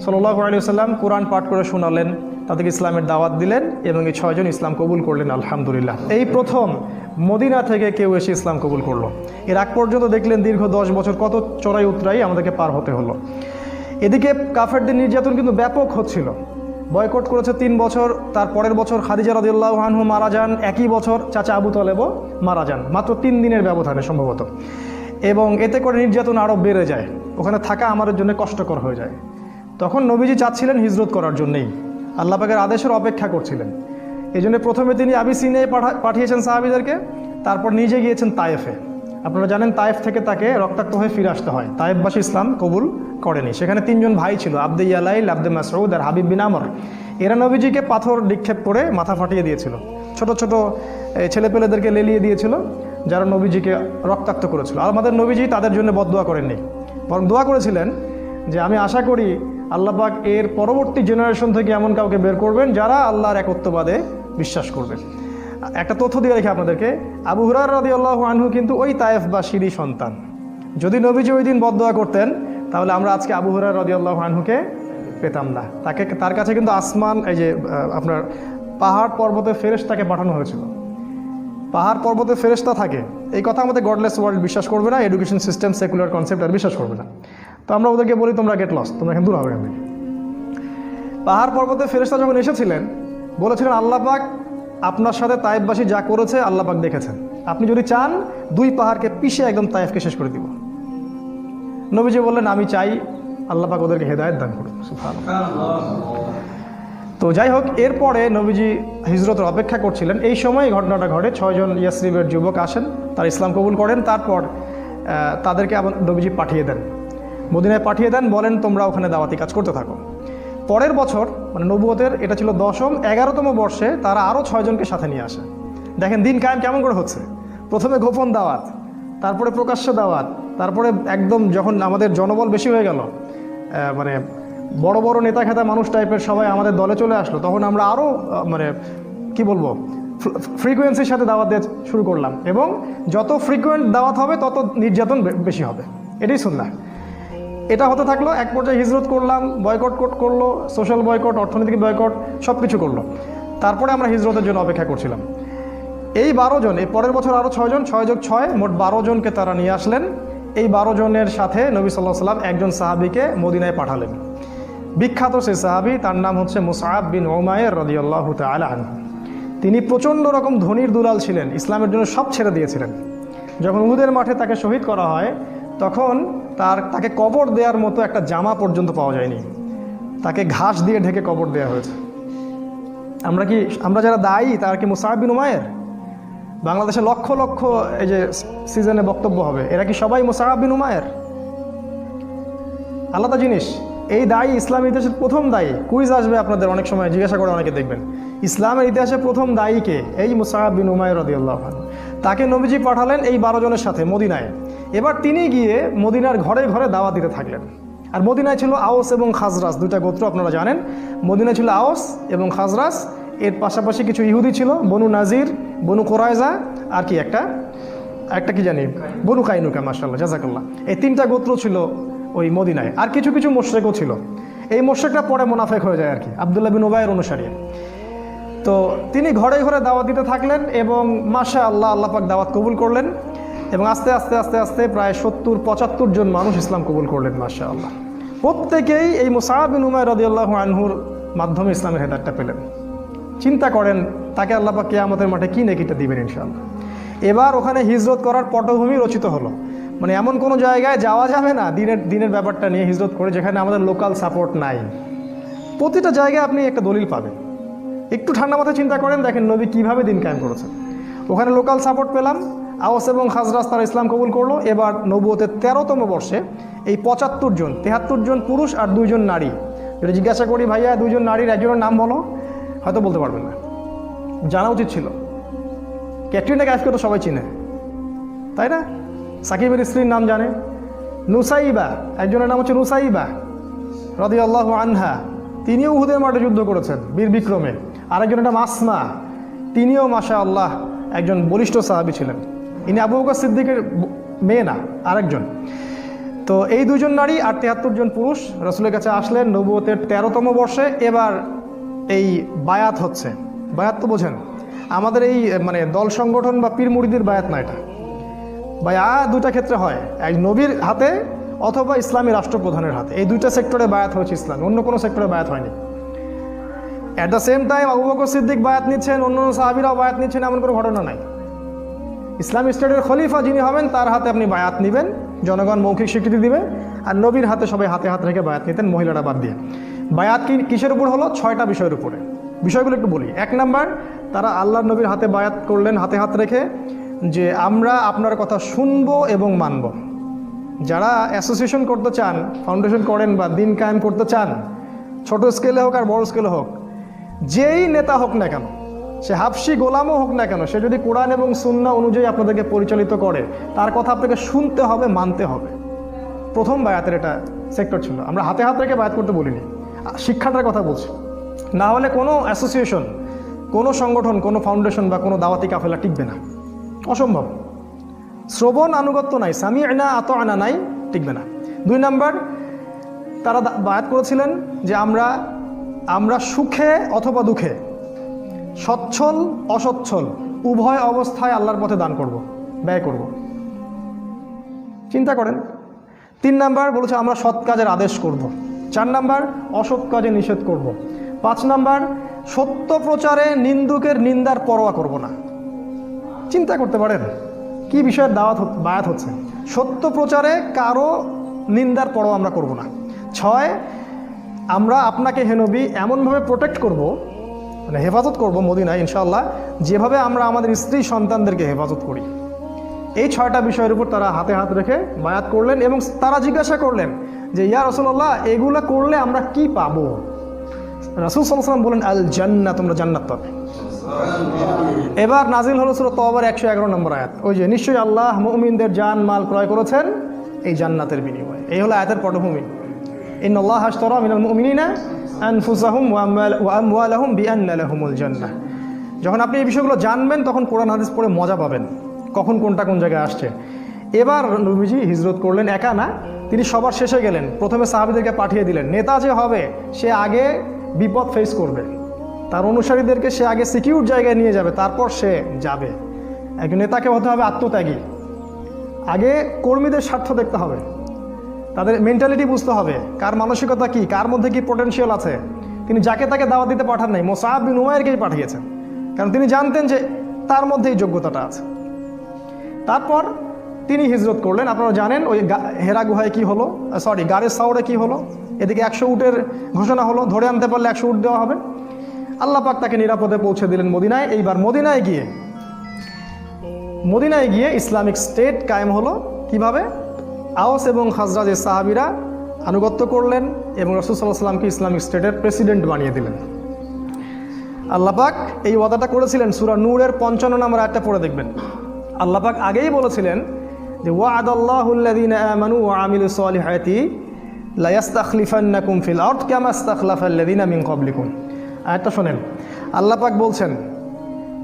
সাল্লাল্লাহু আলাইহি ওয়াসাল্লাম কোরআন পাঠ করে শোনালেন, তাদেরকে ইসলামের দাওয়াত দিলেন এবং এই 6 জন ইসলাম কবুল করলেন আলহামদুলিল্লাহ। এই প্রথম মদিনা থেকে কেউ এসে ইসলাম কবুল করলো। এর আগ পর্যন্ত দেখলেন দীর্ঘ 10 বছর কত চড়াই উতরাই আমাদেরকে পার হতে হলো। এদিকে কাফেরদের নির্যাতন কিন্তু ব্যাপক হচ্ছিল। বয়কট করেছে 3 বছর, তার পরের বছর খাদিজা রাদিয়াল্লাহু আনহা মারা যান, একই বছর চাচা আবু তলেবও মারা যান, মাত্র 3 দিনের ব্যবধানে সম্ভবত। এবং এতে করে নির্যাতন আরও বেড়ে যায়, ওখানে থাকা আমাদের জন্য কষ্টকর হয়ে যায়। তখন নবীজি চাচ্ছিলেন হিজরত করার জন্যেই, আল্লাহ পাকের আদেশের অপেক্ষা করছিলেন। এই জন্য প্রথমে তিনি আবিসিনিয়ায় পাঠিয়েছেন সাহাবীদেরকে, তারপর নিজে গিয়েছেন তায়েফে। আপনারা জানেন তায়েফ থেকে তাকে রক্তাক্ত হয়ে ফিরে আসতে হয়, তায়েফবাসী ইসলাম কবুল করেনি। সেখানে 3 জন ভাই ছিল, আব্দে ইয়ালাইল, আব্দে মাসউদ আর হাবিব বিন আমর। এরা নবীজিকে পাথর নিক্ষেপ করে মাথা ফাটিয়ে দিয়েছিল, ছোট ছোট ছেলেপেলেদেরকে লেলিয়ে দিয়েছিল, যারা নবীজিকে রক্তাক্ত করেছিল। আর আমাদের নবীজি তাদের জন্য বদদোয়া করেননি, বরং দোয়া করেছিলেন যে আমি আশা করি আল্লাহ পাক এর পরবর্তী জেনারেশন থেকে এমন কাউকে বের করবেন যারা আল্লাহর একত্ববাদে বিশ্বাস করবে। একটা তথ্য দিয়ে রেখে আপনাদেরকে, আবু হুরায়রা রাদিয়াল্লাহু আনহু কিন্তু ওই তায়েফবাসীরই সন্তান। যদি নবীজি ওই দিন বদদোয়া করতেন তাহলে আমরা আজকে আবু হুরায়রা রাদিয়াল্লাহু আনহুকে পেতাম না। তার কাছে কিন্তু আসমান, এই যে আপনার পাহাড় পর্বতে ফেরেশতাকে পাঠানো হয়েছিল। পাহাড় পর্বতে ফেরেশতা থাকে, এই কথা আমাদের গডলেস ওয়ার্ল্ড বিশ্বাস করবে না, এডুকেশন সিস্টেম সেকুলার কনসেপ্ট আর বিশ্বাস করবে না। তো আমরা ওদেরকে বলি তোমরা গেট লস, তোমরা এখানে দূর হবে এখান থেকে। পাহাড় পর্বতে ফেরেশতা যখন এসেছিলেন বলেছিলেন আল্লাহ পাক আপনার সাথে তায়েফবাসী যা করেছে আল্লাহ পাক দেখেছেন, আপনি যদি চান 2 পাহাড়কে পিষে একদম তায়েফকে শেষ করে দিব। নবীজি বললেন আমি চাই, আল্লাহ পাক ওদেরকে হেদায়েত দান করুন। সুবহানাল্লাহ। তো যাই হোক, এরপরে নবীজি হিজরতের অপেক্ষা করছিলেন, এই সময় ঘটনাটা ঘটে। 6 জন ইয়াসরিবের যুবক আসেন, তারা ইসলাম কবুল করেন। তারপর তাদেরকে আবার নবীজি পাঠিয়ে দেন, মদিনায় পাঠিয়ে দেন, বলেন তোমরা ওখানে দাওয়াতি কাজ করতে থাকো। পরের বছর মানে নবুয়তের এটা ছিল 10ম 11তম বর্ষে তারা আরও 6 জনকে সাথে নিয়ে আসে। দেখেন দিন কায়েম কেমন করে হচ্ছে। প্রথমে গোপন দাওয়াত, তারপরে প্রকাশ্য দাওয়াত, তারপরে একদম যখন আমাদের জনবল বেশি হয়ে গেল, মানে বড় বড় নেতা খেতা মানুষ টাইপের সবাই আমাদের দলে চলে আসলো, তখন আমরা আরও মানে কি বলবো ফ্রিকোয়েন্সির সাথে দাওয়াত দিয়ে শুরু করলাম। এবং যত ফ্রিকোয়েন্ট দাওয়াত হবে তত নির্যাতন বেশি হবে, এটাই সুন্নাহ। এটা হতে থাকলো। এক পর্যায়ে হিজরত করলাম, বয়কট করলো, সোশ্যাল বয়কট, অর্থনৈতিক বয়কট, সব কিছু করলো। তারপরে আমরা হিজরতের জন্য অপেক্ষা করছিলাম। এই 12 জন, এই পরের বছর আরও 6 জন, 6 যোগ 6 মোট 12 জনকে তারা নিয়ে আসলেন। এই 12 জনের সাথে নবী সাল্লাল্লাহু আলাইহি ওয়াসাল্লাম একজন সাহাবীকে মদিনায় পাঠালেন। বিখ্যাত সেই সাহাবী, তার নাম হচ্ছে মুসআব বিন উমাইর রাদিয়াল্লাহু তাআলা আনহু। তিনি প্রচণ্ড রকম ধনীর দুলাল ছিলেন, ইসলামের জন্য সব ছেড়ে দিয়েছিলেন। যখন উহুদের মাঠে তাকে শহীদ করা হয় তখন তাকে কবর দেওয়ার মতো একটা জামা পর্যন্ত পাওয়া যায়নি, তাকে ঘাস দিয়ে ঢেকে কবর দেওয়া হয়েছে। আমরা যারা দায়ী তার কি মুসআব বিন উমাইর? বাংলাদেশে লক্ষ লক্ষ এই যে সিজনে বক্তব্য হবে, এরা কি সবাই মুসআব বিন উমাইর? আলাদা জিনিস। এই দায়ী ইসলামের ইতিহাসের প্রথম দায়ী। কুইজ আসবে আপনাদের অনেক সময়, জিজ্ঞাসা করে অনেকে দেখবেন ইসলামের ইতিহাসে প্রথম দায়ীকে, এই মুসআব বিন উমাইর রাদিয়াল্লাহু আনহু। তাকে নবীজি পাঠালেন এই 12 জনের সাথে মদিনায়। এবার তিনি গিয়ে মদিনার ঘরে ঘরে দাওয়াত দিতে থাকলেন। আর মদিনায় ছিল আওস এবং খাজরাজ, 2টা গোত্র আপনারা জানেন। মদিনায় ছিল আওস এবং খাজরাজ, এর পাশাপাশি কিছু ইহুদি ছিল, বনু নাজির, বনু কোরাইজা, আর কি একটা কি জানি বনু কাইনুকা, মাশাআল্লাহ জাযাকাল্লাহ। এই 3টা গোত্র ছিল ওই মদিনায়। আর কিছু কিছু মুশরিকও ছিল। এই মুশরিকরা পরে মুনাফিক হয়ে যায় আর কি, আব্দুল্লাহ বিন উবাইয়ের অনুসারী। তো তিনি ঘরে ঘরে দাওয়াত দিতে থাকলেন এবং মাশাআল্লাহ আল্লাহ পাক দাওয়াত কবুল করলেন। এবং আস্তে আস্তে আস্তে আস্তে প্রায় 70-75 জন মানুষ ইসলাম কবুল করলেন মাশাআল্লাহ। প্রত্যেকেই এই মুসআব বিন উমাইর রাদিয়াল্লাহু আনহুর মাধ্যমে ইসলামের হেদায়েতটা পেলেন। চিন্তা করেন তাকে আল্লাহ পাক কিয়ামতের মাঠে কি নেকিটা দিবেন ইনশাআল্লাহ। এবার ওখানে হিজরত করার পটভূমি রচিত হলো। মানে এমন কোনো জায়গায় যাওয়া যাবে না দিনের ব্যাপারটা নিয়ে হিজরত করে যেখানে আমাদের লোকাল সাপোর্ট নাই। প্রতিটা জায়গায় আপনি একটা দলিল পাবেন। একটু ঠান্ডা মাথায় চিন্তা করেন, দেখেন নবী কীভাবে দিন কায়েম করেছেন। ওখানে লোকাল সাপোর্ট পেলাম, আওস এবং খাজরাজ তারা ইসলাম কবুল করলো। এবার নবুয়তের 13তম বর্ষে এই 75 জন, 73 জন পুরুষ আর 2 জন নারী। যদি জিজ্ঞাসা করি ভাইয়া 2 জন নারীর একজনের নাম বলো, হয়তো বলতে পারবেন না। জানা উচিত ছিল। ক্যাটরিনা কাইফকে তো সবাই চিনে, তাই না? সাকিবের স্ত্রীর নাম জানে, নুসাইবা, একজনের নাম হচ্ছে নুসাইবা রাদিয়াল্লাহু আনহা, তিনিও উহুদের মাঠে যুদ্ধ করেছেন বীর বিক্রমে। আরেকজনের নাম আসমা, তিনিও মাশাআল্লাহ একজন বলিষ্ঠ সাহাবী ছিলেন। ইনি আবু বকর সিদ্দিকের মেয়ে না, আরেকজন। তো এই 2 জন নারী আর 73 জন পুরুষ রাসূলের কাছে আসলেন নবুয়তের 13তম বর্ষে। এবার এই বায়াত হচ্ছে। বায়াত তো বোঝেন, আমাদের এই মানে দল সংগঠন বা পীর মুরিদির বায়াত না, এটা বায়াত 2টা ক্ষেত্রে হয়, এক নবীর হাতে অথবা ইসলামী রাষ্ট্রপ্রধানের হাতে। এই 2টা সেক্টরে বায়াত হয়েছে ইসলাম, অন্য কোনো সেক্টরে বায়াত হয়নি। At the same time Abu Bakr Siddiq বায়াত নিচ্ছেন, অন্য সাহাবীরাও বায়াত নিচ্ছেন, এমন কোনো ঘটনা নাই। ইসলামী স্টেটের খলিফা যিনি হবেন তার হাতে আপনি বায়াত নেবেন, জনগণ মৌখিক স্বীকৃতি দিবে। আর নবীর হাতে সবাই হাতে হাত রেখে বায়াত নিতেন, মহিলারা বাদ দিয়ে। বায়াত কিসের উপর হলো? 6টা বিষয়ের উপরে। বিষয়গুলো একটু বলি। 1 নাম্বার, তারা আল্লাহর নবীর হাতে বায়াত করলেন হাতে হাত রেখে যে আমরা আপনার কথা শুনবো এবং মানব। যারা অ্যাসোসিয়েশন করতে চান, ফাউন্ডেশন করেন বা দিন কায়েম করতে চান, ছোট স্কেলে হোক আর বড় স্কেলে হোক, যেই নেতা হোক না কেন, সে হাবশি গোলামও হোক না কেন, সে যদি কোরআন এবং সুন্নাহ অনুযায়ী আপনাদেরকে পরিচালিত করে, তার কথা আপনাকে শুনতে হবে, মানতে হবে। প্রথম বায়াতের এটা সেক্টর ছিল। আমরা হাতে হাত রেখে বায়াত করতে বলিনি, শিক্ষাটার কথা বলছি। না হলে কোনো অ্যাসোসিয়েশন, কোনো সংগঠন, কোনো ফাউন্ডেশন বা কোনো দাওয়াতি কাফেলা টিকবে না, অসম্ভব। শ্রবণ আনুগত্য নাই, সামি'না আতা'না নাই, টিকবে না। 2 নাম্বার, তারা বায়াত করেছিলেন যে আমরা সুখে অথবা দুঃখে, সচ্ছল অসচ্ছল উভয় অবস্থায় আল্লাহর পথে দান করব, ব্যয় করব। চিন্তা করেন, 3 নাম্বার বলেছে আমরা সৎ কাজের আদেশ করব। 4 নাম্বার অসৎ কাজে নিষেধ করব। 5 নাম্বার সত্য প্রচারে নিন্দুকের নিন্দার পরোয়া করব না। চিন্তা করতে পারেন কি বিষয়ের বায়াত হচ্ছে। সত্য প্রচারে কারো নিন্দার পরোয়া আমরা করব না। 6 আমরা আপনাকে হে নবী এমনভাবে প্রোটেক্ট করব, মানে হেফাজত করব মদিনায় ইনশাআল্লাহ, যেভাবে আমরা আমাদের স্ত্রী সন্তানদেরকে হেফাজত করি। এই 6টা বিষয়ের উপর তারা হাতে হাত রেখে বায়াত করলেন এবং তারা জিজ্ঞাসা করলেন যে ইয়া রাসূলুল্লাহ এগুলা করলে আমরা কি পাবো? রাসূল সাল্লাল্লাহু আলাইহি ওয়াসাল্লাম বলেন আল জান্নাহ, তোমরা জান্নাত পাবে। এবার নাজিল হলো সূরা তওবার 111 নম্বর আয়াত, ওই যে নিশ্চয়ই আল্লাহ মুমিনদের জান মাল ক্রয় করেছেন এই জান্নাতের বিনিময়ে। এই হলো আয়াতের পটভূমি। ইন্নাল্লাহা আশতারা মিনাল মুমিনিনা আনফুসাহুম ওয়া আমওয়ালাহুম বিআন্না লাহুমুল জান্নাহ। যখন আপনি এই বিষয়গুলো জানবেন তখন কোরআন হাদিস পড়ে মজা পাবেন, কখন কোনটা কোন জায়গায় আসছে। এবার নবীজি হিজরত করলেন, একা না, তিনি সবার শেষে গেলেন। প্রথমে সাহাবীদেরকে পাঠিয়ে দিলেন। নেতা যে হবে সে আগে বিপদ ফেস করবে, তার অনুসারীদেরকে সে আগে সিকিউর জায়গায় নিয়ে যাবে, তারপর সে যাবে। একজন নেতাকে হতে হবে আত্মত্যাগী। আগে কর্মীদের স্বার্থ দেখতে হবে, তাদের মেন্টালিটি বুঝতে হবে, কার মানসিকতা কি, কার মধ্যে কি পোটেনশিয়াল আছে। তিনি যাকে তাকে দাওয়াত দিতে পাঠান নাই, মুসআব বিন উমাইরকেই পাঠিয়েছেন, কারণ তিনি জানতেন যে তার মধ্যে এই যোগ্যতাটা আছে। তারপর তিনি হিজরত করলেন। আপনারা জানেন ওই হেরা গুহায় কি হলো, গারের সাউরে কি হলো। এদিকে 100 উটের ঘোষণা হলো, ধরে আনতে পারলে 100 উট দেওয়া হবে। আল্লাহ পাক তাকে নিরাপদে পৌঁছে দিলেন মদিনায়। এইবার মদিনায় গিয়ে ইসলামিক স্টেট কায়েম হলো। কিভাবে? আওস এবং খাজরাজের সাহাবীরা আনুগত্য করলেন এবং রাসূল সাল্লাল্লাহু আলাইহি ওয়াসাল্লামকে ইসলামিক স্টেটের প্রেসিডেন্ট বানিয়ে দিলেন। আল্লাহ পাক এই ওয়াদাটা করেছিলেন, সূরা নূরের 55 নম্বর আয়াতটা পড়ে দেখবেন। আল্লাহ পাক আগেই বলেছিলেন যে ওয়া'আদাল্লাহুল্লাযীনা আমানু ওয়া আমিলুস সলিহাতি লা ইস্তাখলিফান্নাকুম ফিল আরদ কামা ইস্তাখলাফাল্লাযীনা মিন ক্বাবলিকুম। আয়াতটা শোনেন, আল্লাহ পাক বলছেন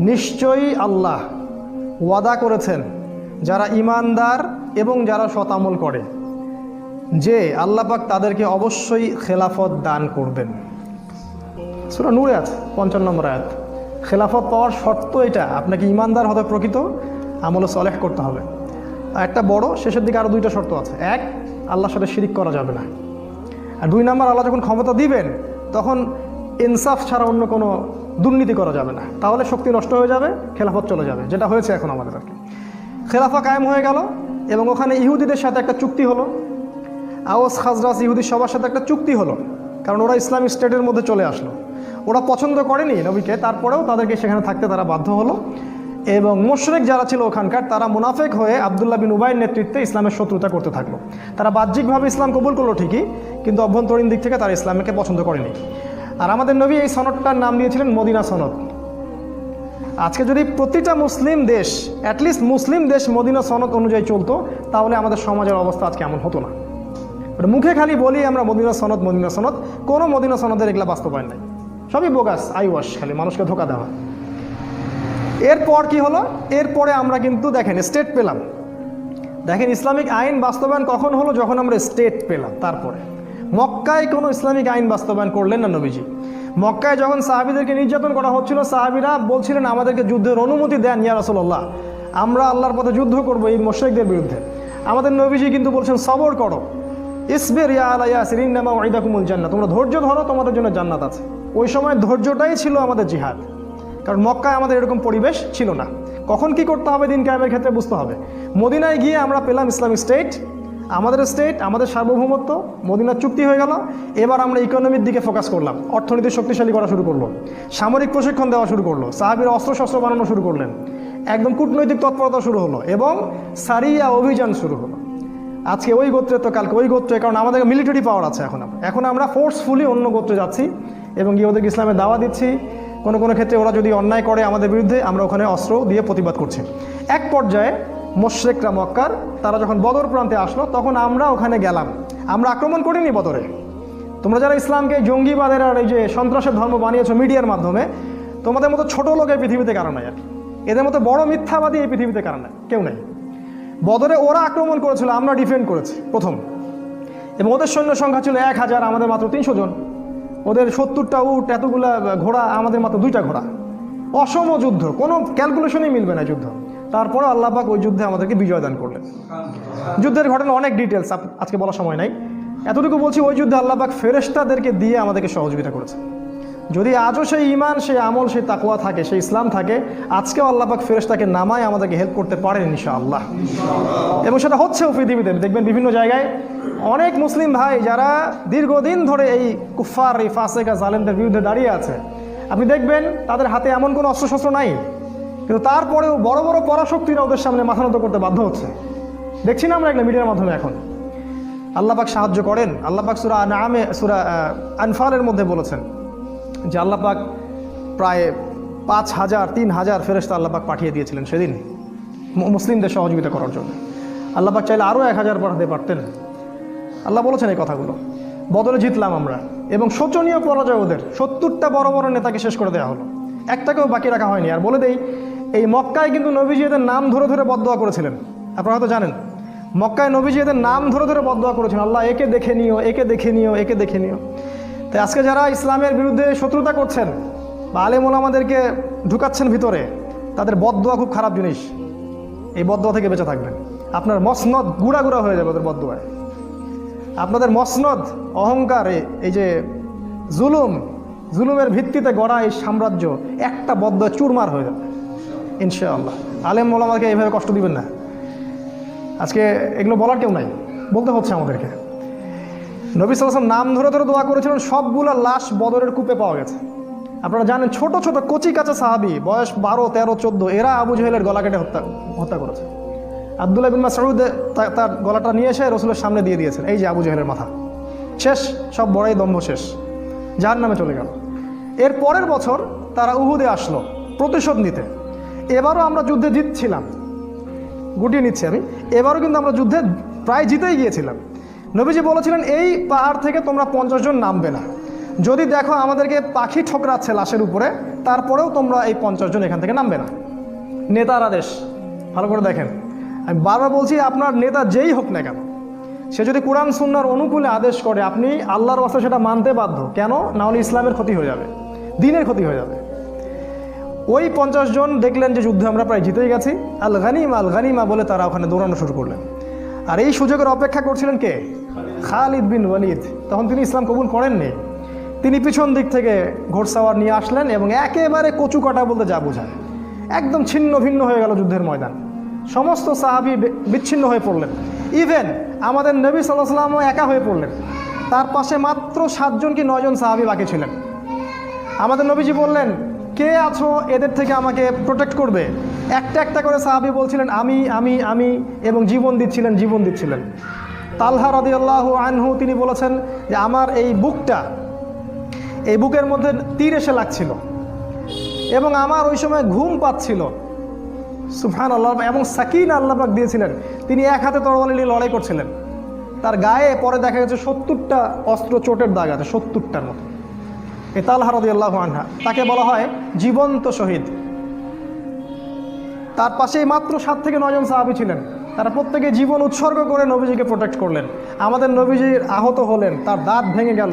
নিশ্চয়ই আল্লাহ ওয়াদা করেছেন যারা ঈমানদার এবং যারা সৎ আমল করে যে আল্লাহ পাক তাদেরকে অবশ্যই খেলাফত দান করবেন। সূরা নূরে আছে 55 নম্বর আয়াত। খেলাফত পাওয়ার শর্ত এটা, আপনাকে ঈমানদার হতে, প্রকৃত আমল সালেহ করতে হবে। একটা বড়, শেষের দিকে আরও 2টা শর্ত আছে। 1, আল্লাহর সাথে শিরিক করা যাবে না। আর 2 নাম্বার, আল্লাহ যখন ক্ষমতা দিবেন তখন ইনসাফ ছাড়া অন্য কোনো দুর্নীতি করা যাবে না, তাহলে শক্তি নষ্ট হয়ে যাবে, খেলাফত চলে যাবে, যেটা হয়েছে এখন আমাদের আর কি। খেলাফা কায়েম হয়ে গেল এবং ওখানে ইহুদিদের সাথে একটা চুক্তি হলো। আওস খাজরাজ ইহুদি সবার সাথে একটা চুক্তি হলো, কারণ ওরা ইসলামিক স্টেটের মধ্যে চলে আসলো। ওরা পছন্দ করেনি নবীকে, তারপরেও তাদেরকে সেখানে থাকতে তারা বাধ্য হলো। এবং মুশরিক যারা ছিল ওখানকার, তারা মুনাফিক হয়ে আব্দুল্লাহ বিন উবাইয়ের নেতৃত্বে ইসলামের শত্রুতা করতে থাকলো। তারা বাহ্যিকভাবে ইসলাম কবুল করলো ঠিকই, কিন্তু অভ্যন্তরীণ দিক থেকে তারা ইসলামকে পছন্দ করেনি। আর আমাদের নবী এই সনদটার নাম দিয়েছিলেন মদিনা সনদ। আজকে যদি প্রতিটা মুসলিম দেশ, অ্যাটলিস্ট মুসলিম দেশ মদিনা সনদ অনুযায়ী চলতো, তাহলে আমাদের সমাজের অবস্থা আজকে এমন হতো না। মুখে খালি বলি আমরা মদিনা সনদ, কোনো মদিনা সনদের এগুলা বাস্তবায়ন নাই, সবই বোগাস, আইওয়াশ, খালি মানুষকে ধোকা দেওয়া। এরপর কি হলো? এরপরে আমরা কিন্তু দেখেন স্টেট পেলাম। দেখেন ইসলামিক আইন বাস্তবায়ন কখন হলো? যখন আমরা স্টেট পেলাম। তারপরে মক্কায় কোনো ইসলামিক আইন বাস্তবায়ন করলেন না নবীজি। মক্কায় যখন সাহাবীদেরকে নির্যাতন করা হচ্ছিল, সাহাবীরা বলছিলেন আমাদেরকে যুদ্ধের অনুমতি দেন ইয়া রাসূলুল্লাহ, আমরা আল্লাহর পথে যুদ্ধ করব এই মুশরিকদের বিরুদ্ধে। আমাদের নবীজি কিন্তু বলছেন সবর করো, ইসবির ইয়া আলা ইয়াসির ইন্নামা উইদাকুমুল জান্নাহ, তোমরা ধৈর্য ধরো, তোমাদের জন্য জান্নাত আছে। ওই সময় ধৈর্যটাই ছিল আমাদের জিহাদ, কারণ মক্কায় আমাদের এরকম পরিবেশ ছিল না। কখন কি করতে হবে দিন কায়েমের ক্ষেত্রে বুঝতে হবে। মদিনায় গিয়ে আমরা পেলাম ইসলামিক স্টেট, আমাদের সার্বভৌমত্ব, মদিনার চুক্তি হয়ে গেল। এবার আমরা ইকোনমির দিকে ফোকাস করলাম, অর্থনীতি শক্তিশালী করা শুরু করলো, সামরিক প্রশিক্ষণ দেওয়া শুরু করলো, সাহাবীরা অস্ত্রশস্ত্র বানানো শুরু করলেন, একদম কূটনৈতিক তৎপরতা শুরু হলো এবং সারিয়া অভিযান শুরু হলো। আজকে ওই গোত্রে তো কালকে ওই গোত্রে, কারণ আমাদের মিলিটারি পাওয়ার আছে। এখন আমরা ফোর্সফুলি অন্য গোত্রে যাচ্ছি এবং গিয়ে ওদেরকে ইসলামের দাওয়া দিচ্ছি। কোনো কোনো ক্ষেত্রে ওরা যদি অন্যায় করে আমাদের বিরুদ্ধে, আমরা ওখানে অস্ত্র দিয়ে প্রতিবাদ করছি। এক পর্যায়ে মুশরিকরা মক্কার, তারা যখন বদর প্রান্তে আসলো, তখন আমরা ওখানে গেলাম। আমরা আক্রমণ করিনি বদরে। তোমরা যারা ইসলামকে জঙ্গিবাদের আর এই যে সন্ত্রাসের ধর্ম বানিয়েছো মিডিয়ার মাধ্যমে, তোমাদের মতো ছোট লোক এই পৃথিবীতে কারণ নাই। আর এদের মতো বড় মিথ্যাবাদী এই পৃথিবীতে কারণ নাই, কেউ নেই। বদরে ওরা আক্রমণ করেছিল, আমরা ডিফেন্ড করেছি প্রথম, এবং ওদের সৈন্য সংখ্যা ছিল 1000, আমাদের মাত্র 300 জন। ওদের 70টা উট, এতগুলা ঘোড়া, আমাদের মাত্র 2টা ঘোড়া। অসম যুদ্ধ, কোনো ক্যালকুলেশনই মিলবে না যুদ্ধ। তারপরে আল্লাহ পাক ওই যুদ্ধে আমাদেরকে বিজয় দান করলেন। যুদ্ধের ঘটনা অনেক ডিটেলস আজকে বলার সময় নাই, এতটুকু বলছি ওই যুদ্ধে আল্লাহ পাক ফেরেশতাদেরকে দিয়ে আমাদেরকে সহযোগিতা করেছে। যদি আজও সেই ঈমান, সেই আমল, সেই তাকওয়া থাকে, সেই ইসলাম থাকে, আজকেও আল্লাহ পাক ফেরেশতাকে নামায় আমাদেরকে হেল্প করতে পারেন ইনশাআল্লাহ। এবং সেটা হচ্ছেও পৃথিবীতে। দেখবেন বিভিন্ন জায়গায় অনেক মুসলিম ভাই যারা দীর্ঘদিন ধরে এই কুফার, এই ফাসেকা, জালেমদের বিরুদ্ধে দাঁড়িয়ে আছে, আপনি দেখবেন তাদের হাতে এমন কোনো অস্ত্রশস্ত্র নাই, কিন্তু তারপরেও বড় বড় পরাশক্তিরা ওদের সামনে মাথা নত করতে বাধ্য হচ্ছে। দেখছি না আমরা এগুলো মিডিয়ার মাধ্যমে। এখন আল্লাহ পাক সাহায্য করেন। আল্লাহ পাক সূরা সূরা আনফালের মধ্যে বলেছেন যে আল্লাহ পাক প্রায় 5,000 3,000 ফেরেশতা আল্লাহ পাক পাঠিয়ে দিয়েছিলেন সেদিন মুসলিমদের সহযোগিতা করার জন্য। আল্লাহ পাক চাইলে আরও 1,000 পাঠাতে পারতেন। আল্লাহ বলেছেন এই কথাগুলো। বদলে জিতলাম আমরা, এবং শোচনীয় পরাজয় ওদের। 70টা বড় বড় নেতাকে শেষ করে দেওয়া হলো, একটাকেও বাকি রাখা হয়নি। আর বলে দেই, এই মক্কায় কিন্তু নবীজি এদের নাম ধরে ধরে বদদোয়া করেছিলেন। আপনারা হয়তো জানেন, মক্কায় নবীজি এদের নাম ধরে ধরে বদদোয়া করেছিলেন, আল্লাহ একে দেখে নিও, একে দেখে নিও, একে দেখে নিও। তাই আজকে যারা ইসলামের বিরুদ্ধে শত্রুতা করছেন বা আলেম ওলামাদেরকে ঢুকাচ্ছেন ভিতরে, তাদের বদদোয়া খুব খারাপ জিনিস। এই বদদোয়া থেকে বেঁচে থাকবেন। আপনার মসনদ গুঁড়া গুঁড়া হয়ে যাবে ওদের বদদোয়ায়। আপনাদের মসনদ, অহংকার, এই যে জুলুমের ভিত্তিতে গড়া এই সাম্রাজ্য একটা বদদোয়া চুরমার হয়ে যাবে ইনশাআল্লাহ। আলেম ওলামাকে এইভাবে কষ্ট দিবেন না। আজকে এগুলো বলার কেউ নাই, বলতে হচ্ছে আমাদেরকে। নবী সাল্লাল্লাহু আলাইহি ওয়াসাল্লাম নাম ধরে ধরে দোয়া করেছিলেন, সবগুলো লাশ বদরের কূপে পাওয়া গেছে। আপনারা জানেন, ছোট ছোট কচি কাঁচা সাহাবি, বয়স 12, 13, 14, এরা আবু জেহেলের গলা কেটে হত্যা করেছে। আব্দুল্লাহ বিন মাসউদ তার গলাটা নিয়ে এসে রসুলের সামনে দিয়ে দিয়েছেন, এই যে আবু জেহেলের মাথা শেষ, সব বড়াই দম্ভ শেষ, জাহান্নামে চলে গেল। এর পরের বছর তারা উহুদে আসলো প্রতিশোধ নিতে। এবারও আমরা যুদ্ধে জিতছিলাম, গুটিয়ে নিচ্ছি আমি। এবারও কিন্তু আমরা যুদ্ধে প্রায় জিতেই গিয়েছিলাম। নবীজি বলেছিলেন, এই পাহাড় থেকে তোমরা 50 জন নামবে না। যদি দেখো আমাদেরকে পাখি ঠোকরাচ্ছে লাশের উপরে, তারপরেও তোমরা এই 50 জন এখান থেকে নামবে না। নেতার আদেশ, ভালো করে দেখেন। আমি বারবার বলছি, আপনার নেতা যেই হোক না কেন, সে যদি কোরআন সুন্নাহর অনুকূলে আদেশ করে, আপনি আল্লাহর ওয়াস্তে সেটা মানতে বাধ্য। কেন? না হলে ইসলামের ক্ষতি হয়ে যাবে, দ্বীনের ক্ষতি হয়ে যাবে। ওই 50 জন দেখলেন যে যুদ্ধে আমরা প্রায় জিতেই গেছি, আল গানিমা বলে তারা ওখানে দৌড়ানো শুরু করলেন। আর এই সুযোগের অপেক্ষা করছিলেন কে? খালিদ বিন ওয়ালিদ। তখন তিনি ইসলাম কবুল করেননি। তিনি পিছন দিক থেকে ঘোড়সাওয়ার নিয়ে আসলেন এবং একেবারে কচু কাটা বলতে যা বোঝায়, একদম ছিন্ন ভিন্ন হয়ে গেল যুদ্ধের ময়দান। সমস্ত সাহাবি বিচ্ছিন্ন হয়ে পড়লেন। ইভেন আমাদের নবী সাল্লাল্লাহু আলাইহি ওয়াসাল্লামও একা হয়ে পড়লেন। তার পাশে মাত্র 7 জন কি 9 জন সাহাবি বাকি ছিলেন। আমাদের নবীজি বললেন, কে আছো এদের থেকে আমাকে প্রোটেক্ট করবে? একটা একটা করে সাহাবি বলছিলেন, আমি আমি আমি, এবং জীবন দিচ্ছিলেন। তালহা রাদিয়াল্লাহু আনহু তিনি বলেছেন যে আমার এই বুকের মধ্যে তীর এসে লাগছিল এবং আমার ওই সময় ঘুম পাচ্ছিল। সুবহানাল্লাহ। এবং সাকিনা আল্লাহ পাক দিয়েছিলেন। তিনি এক হাতে তরবারি নিয়ে লড়াই করছিলেন। তার গায়ে পরে দেখা গেছে 70টা অস্ত্র চোটের দাগ আছে, 70টার মতো। এই তালহা রাদিয়াল্লাহু আনহা, তাকে বলা হয় জীবন্ত শহীদ। তার পাশেই মাত্র 7 থেকে 9 জন সাহাবী ছিলেন। তারা প্রত্যেকে জীবন উৎসর্গ করে নবীজিকে প্রোটেক্ট করলেন। আমাদের নবীজি আহত হলেন, তার দাঁত ভেঙে গেল।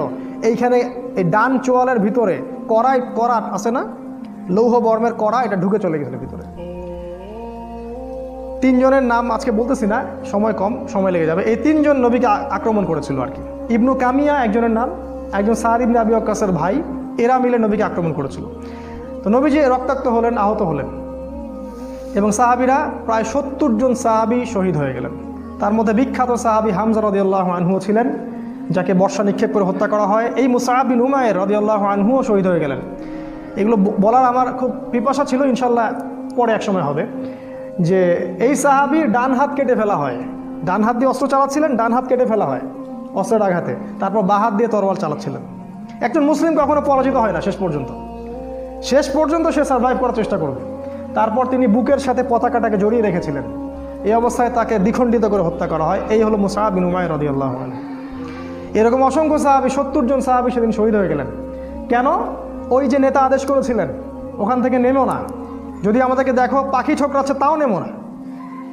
এইখানে এই ডান চোয়ালের ভিতরে কড়া আছে না, লৌহ বর্মের কড়া, এটা ঢুকে চলে গেছিল ভিতরে। 3 জনের নাম আজকে বলতেছি না, সময় কম, সময় লেগে যাবে। এই 3 জন নবীকে আক্রমণ করেছিল আর কি। ইবনু কামিয়া একজনের নাম, একজন সাদ ইবনে আবি ওয়াক্কাসের ভাই, এরা মিলে নবীকে আক্রমণ করেছিল। তো নবীজি রক্তাক্ত হলেন, আহত হলেন, এবং সাহাবিরা প্রায় 70 জন সাহাবি শহীদ হয়ে গেলেন। তার মধ্যে বিখ্যাত সাহাবি হামজা রাদিয়াল্লাহু আনহু ছিলেন, যাকে বর্ষা নিক্ষেপ করে হত্যা করা হয়। এই মুসআব বিন উমাইর রাদিয়াল্লাহু আনহুও শহীদ হয়ে গেলেন। এগুলো বলার আমার খুব পিপাসা ছিল, ইনশাল্লাহ পরে এক সময় হবে। যে এই সাহাবির ডান হাত কেটে ফেলা হয়, ডান হাত দিয়ে অস্ত্র চালাচ্ছিলেন, ডান হাত কেটে ফেলা হয় অস্ত্রের আঘাতে, তারপর বাঁ হাত দিয়ে তরোয়াল চালাচ্ছিলেন। একজন মুসলিম কখনো পরাজিত হয় না, শেষ পর্যন্ত সে সার্ভাইভ করার চেষ্টা করবে। তারপর তিনি বুকের সাথে পতাকাটাকে জড়িয়ে রেখেছিলেন। এই অবস্থায় তাকে দ্বিখণ্ডিত করে হত্যা করা হয়। এই হলো মুসআব বিন উমাইর রাদিয়াল্লাহু আনহু। এরকম অসংখ্য সাহাবী, 70 জন সাহাবী সেদিন শহীদ হয়ে গেলেন। কেন? ওই যে নেতা আদেশ করেছিলেন, ওখান থেকে নেমো না, যদি আমাদেরকে দেখো পাখি ঠোকরাচ্ছে তাও নেমো না।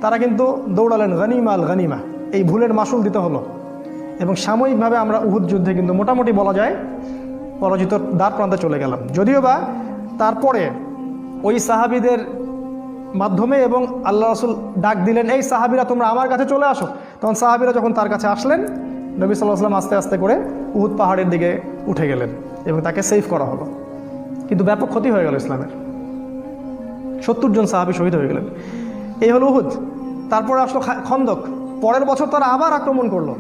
তারা কিন্তু দৌড়ালেন গানিমা। এই ভুলের মাসুল দিতে হলো। এবং সাময়িকভাবে আমরা উহুদ যুদ্ধে কিন্তু মোটামুটি বলা যায় পরাজিত দ্বার প্রান্তে চলে গেলাম। যদিও বা তারপরে ওই সাহাবীদের মাধ্যমে, এবং আল্লাহ রাসূল ডাক দিলেন, এই সাহাবীরা তোমরা আমার কাছে চলে আসো। তখন সাহাবীরা যখন তার কাছে আসলেন, নবী সাল্লাল্লাহু আলাইহি ওয়াসাল্লাম আস্তে আস্তে করে উহুদ পাহাড়ের দিকে উঠে গেলেন এবং তাকে সেভ করা হলো। কিন্তু ব্যাপক ক্ষতি হয়ে গেল ইসলামের, 70 জন সাহাবী শহীদ হয়ে গেলেন। এই হলো উহুদ। তারপরে আসলো খন্দক। পরের বছর তারা আবার আক্রমণ করলো।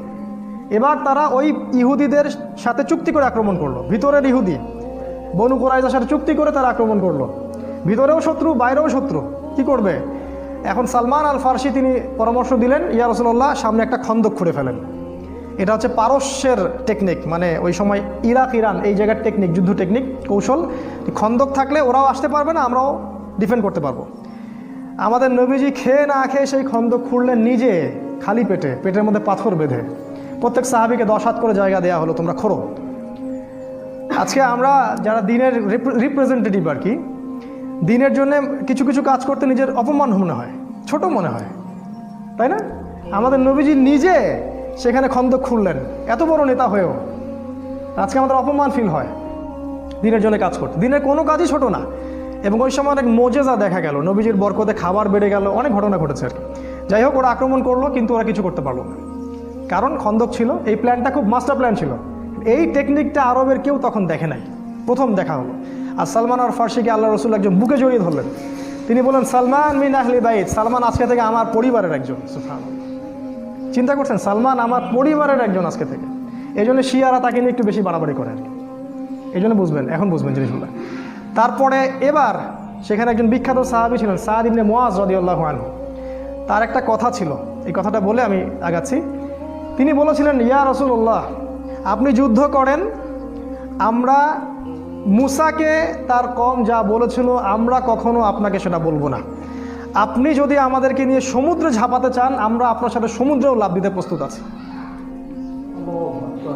এবার তারা ওই ইহুদিদের সাথে চুক্তি করে আক্রমণ করলো। ভিতরের ইহুদি বনু কুরাইজার সাথে চুক্তি করে তারা আক্রমণ করলো। ভিতরেও শত্রু, বাইরেও শত্রু, কি করবে? এখন সালমান আল ফারসি তিনি পরামর্শ দিলেন, ইয়া রাসূলুল্লাহ, সামনে একটা খন্দক খুঁড়ে ফেলেন। এটা হচ্ছে পারস্যের টেকনিক, মানে ওই সময় ইরাক ইরান এই জায়গার টেকনিক, যুদ্ধ টেকনিক, কৌশল। খন্দক থাকলে ওরাও আসতে পারবে না, আমরাও ডিফেন্ড করতে পারবো। আমাদের নবীজি খেয়ে না খেয়ে সেই খন্দক খুঁড়লেন নিজে, খালি পেটে, পেটের মধ্যে পাথর বেঁধে। প্রত্যেক সাহাবীকে 10 হাত করে জায়গা দেওয়া হলো, তোমরা খোঁড়ো। আজকে আমরা যারা দিনের রিপ্রেজেন্টেটিভ আর কি, দিনের জন্য কিছু কিছু কাজ করতে নিজের অপমান মনে হয়, ছোট মনে হয়, তাই না? আমাদের নবীজি নিজে সেখানে খন্দক খুঁড়লেন, এত বড় নেতা হয়েও। আজকে আমাদের অপমান ফিল হয় দিনের জন্য কাজ করতে। দিনের কোনো কাজই ছোট না। এবং ওই সময় অনেক মোজেজা দেখা গেল, নবীজির বরকতে খাবার বেড়ে গেল, অনেক ঘটনা ঘটেছে আর কি। যাই হোক, ওরা আক্রমণ করলো, কিন্তু ওরা কিছু করতে পারলো না, কারণ খন্দক ছিল। এই প্ল্যানটা খুব মাস্টার প্ল্যান ছিল। এই টেকনিকটা আরবের কেউ তখন দেখে নাই, প্রথম দেখা হলো। আর সালমান আর ফার্সিকে আল্লাহ রসুল একজন বুকে জড়িয়ে ধরলেন। তিনি বলেন, সালমান মিন আহলি বাইত, সালমান আজকে থেকে আমার পরিবারের একজন। সুবহানাল্লাহ, চিন্তা করছেন, সালমান আমার পরিবারের একজন আজকে থেকে। এই জন্য শিয়ারা তাকে নিয়ে একটু বেশি বাড়াবাড়ি করে আর কি। এই জন্য বুঝবেন, এখন বুঝবেন জিনিসগুলো। তারপরে এবার সেখানে একজন বিখ্যাত সাহাবী ছিলেন, সাদ ইবনে মুআজ রাদিয়াল্লাহু আনহু। তার একটা কথা ছিল, এই কথাটা বলে আমি আগাচ্ছি। তিনি বলেছিলেন, ইয়া রাসূলুল্লাহ, আপনি যুদ্ধ করেন, আমরা মুসাকে তার কম যা বলেছিল আমরা কখনো আপনাকে সেটা বলবো না। আপনি যদি আমাদেরকে নিয়ে সমুদ্রে ঝাঁপাতে চান, আমরা আপনার সাথে সমুদ্রেও লাফ দিতে প্রস্তুত আছি।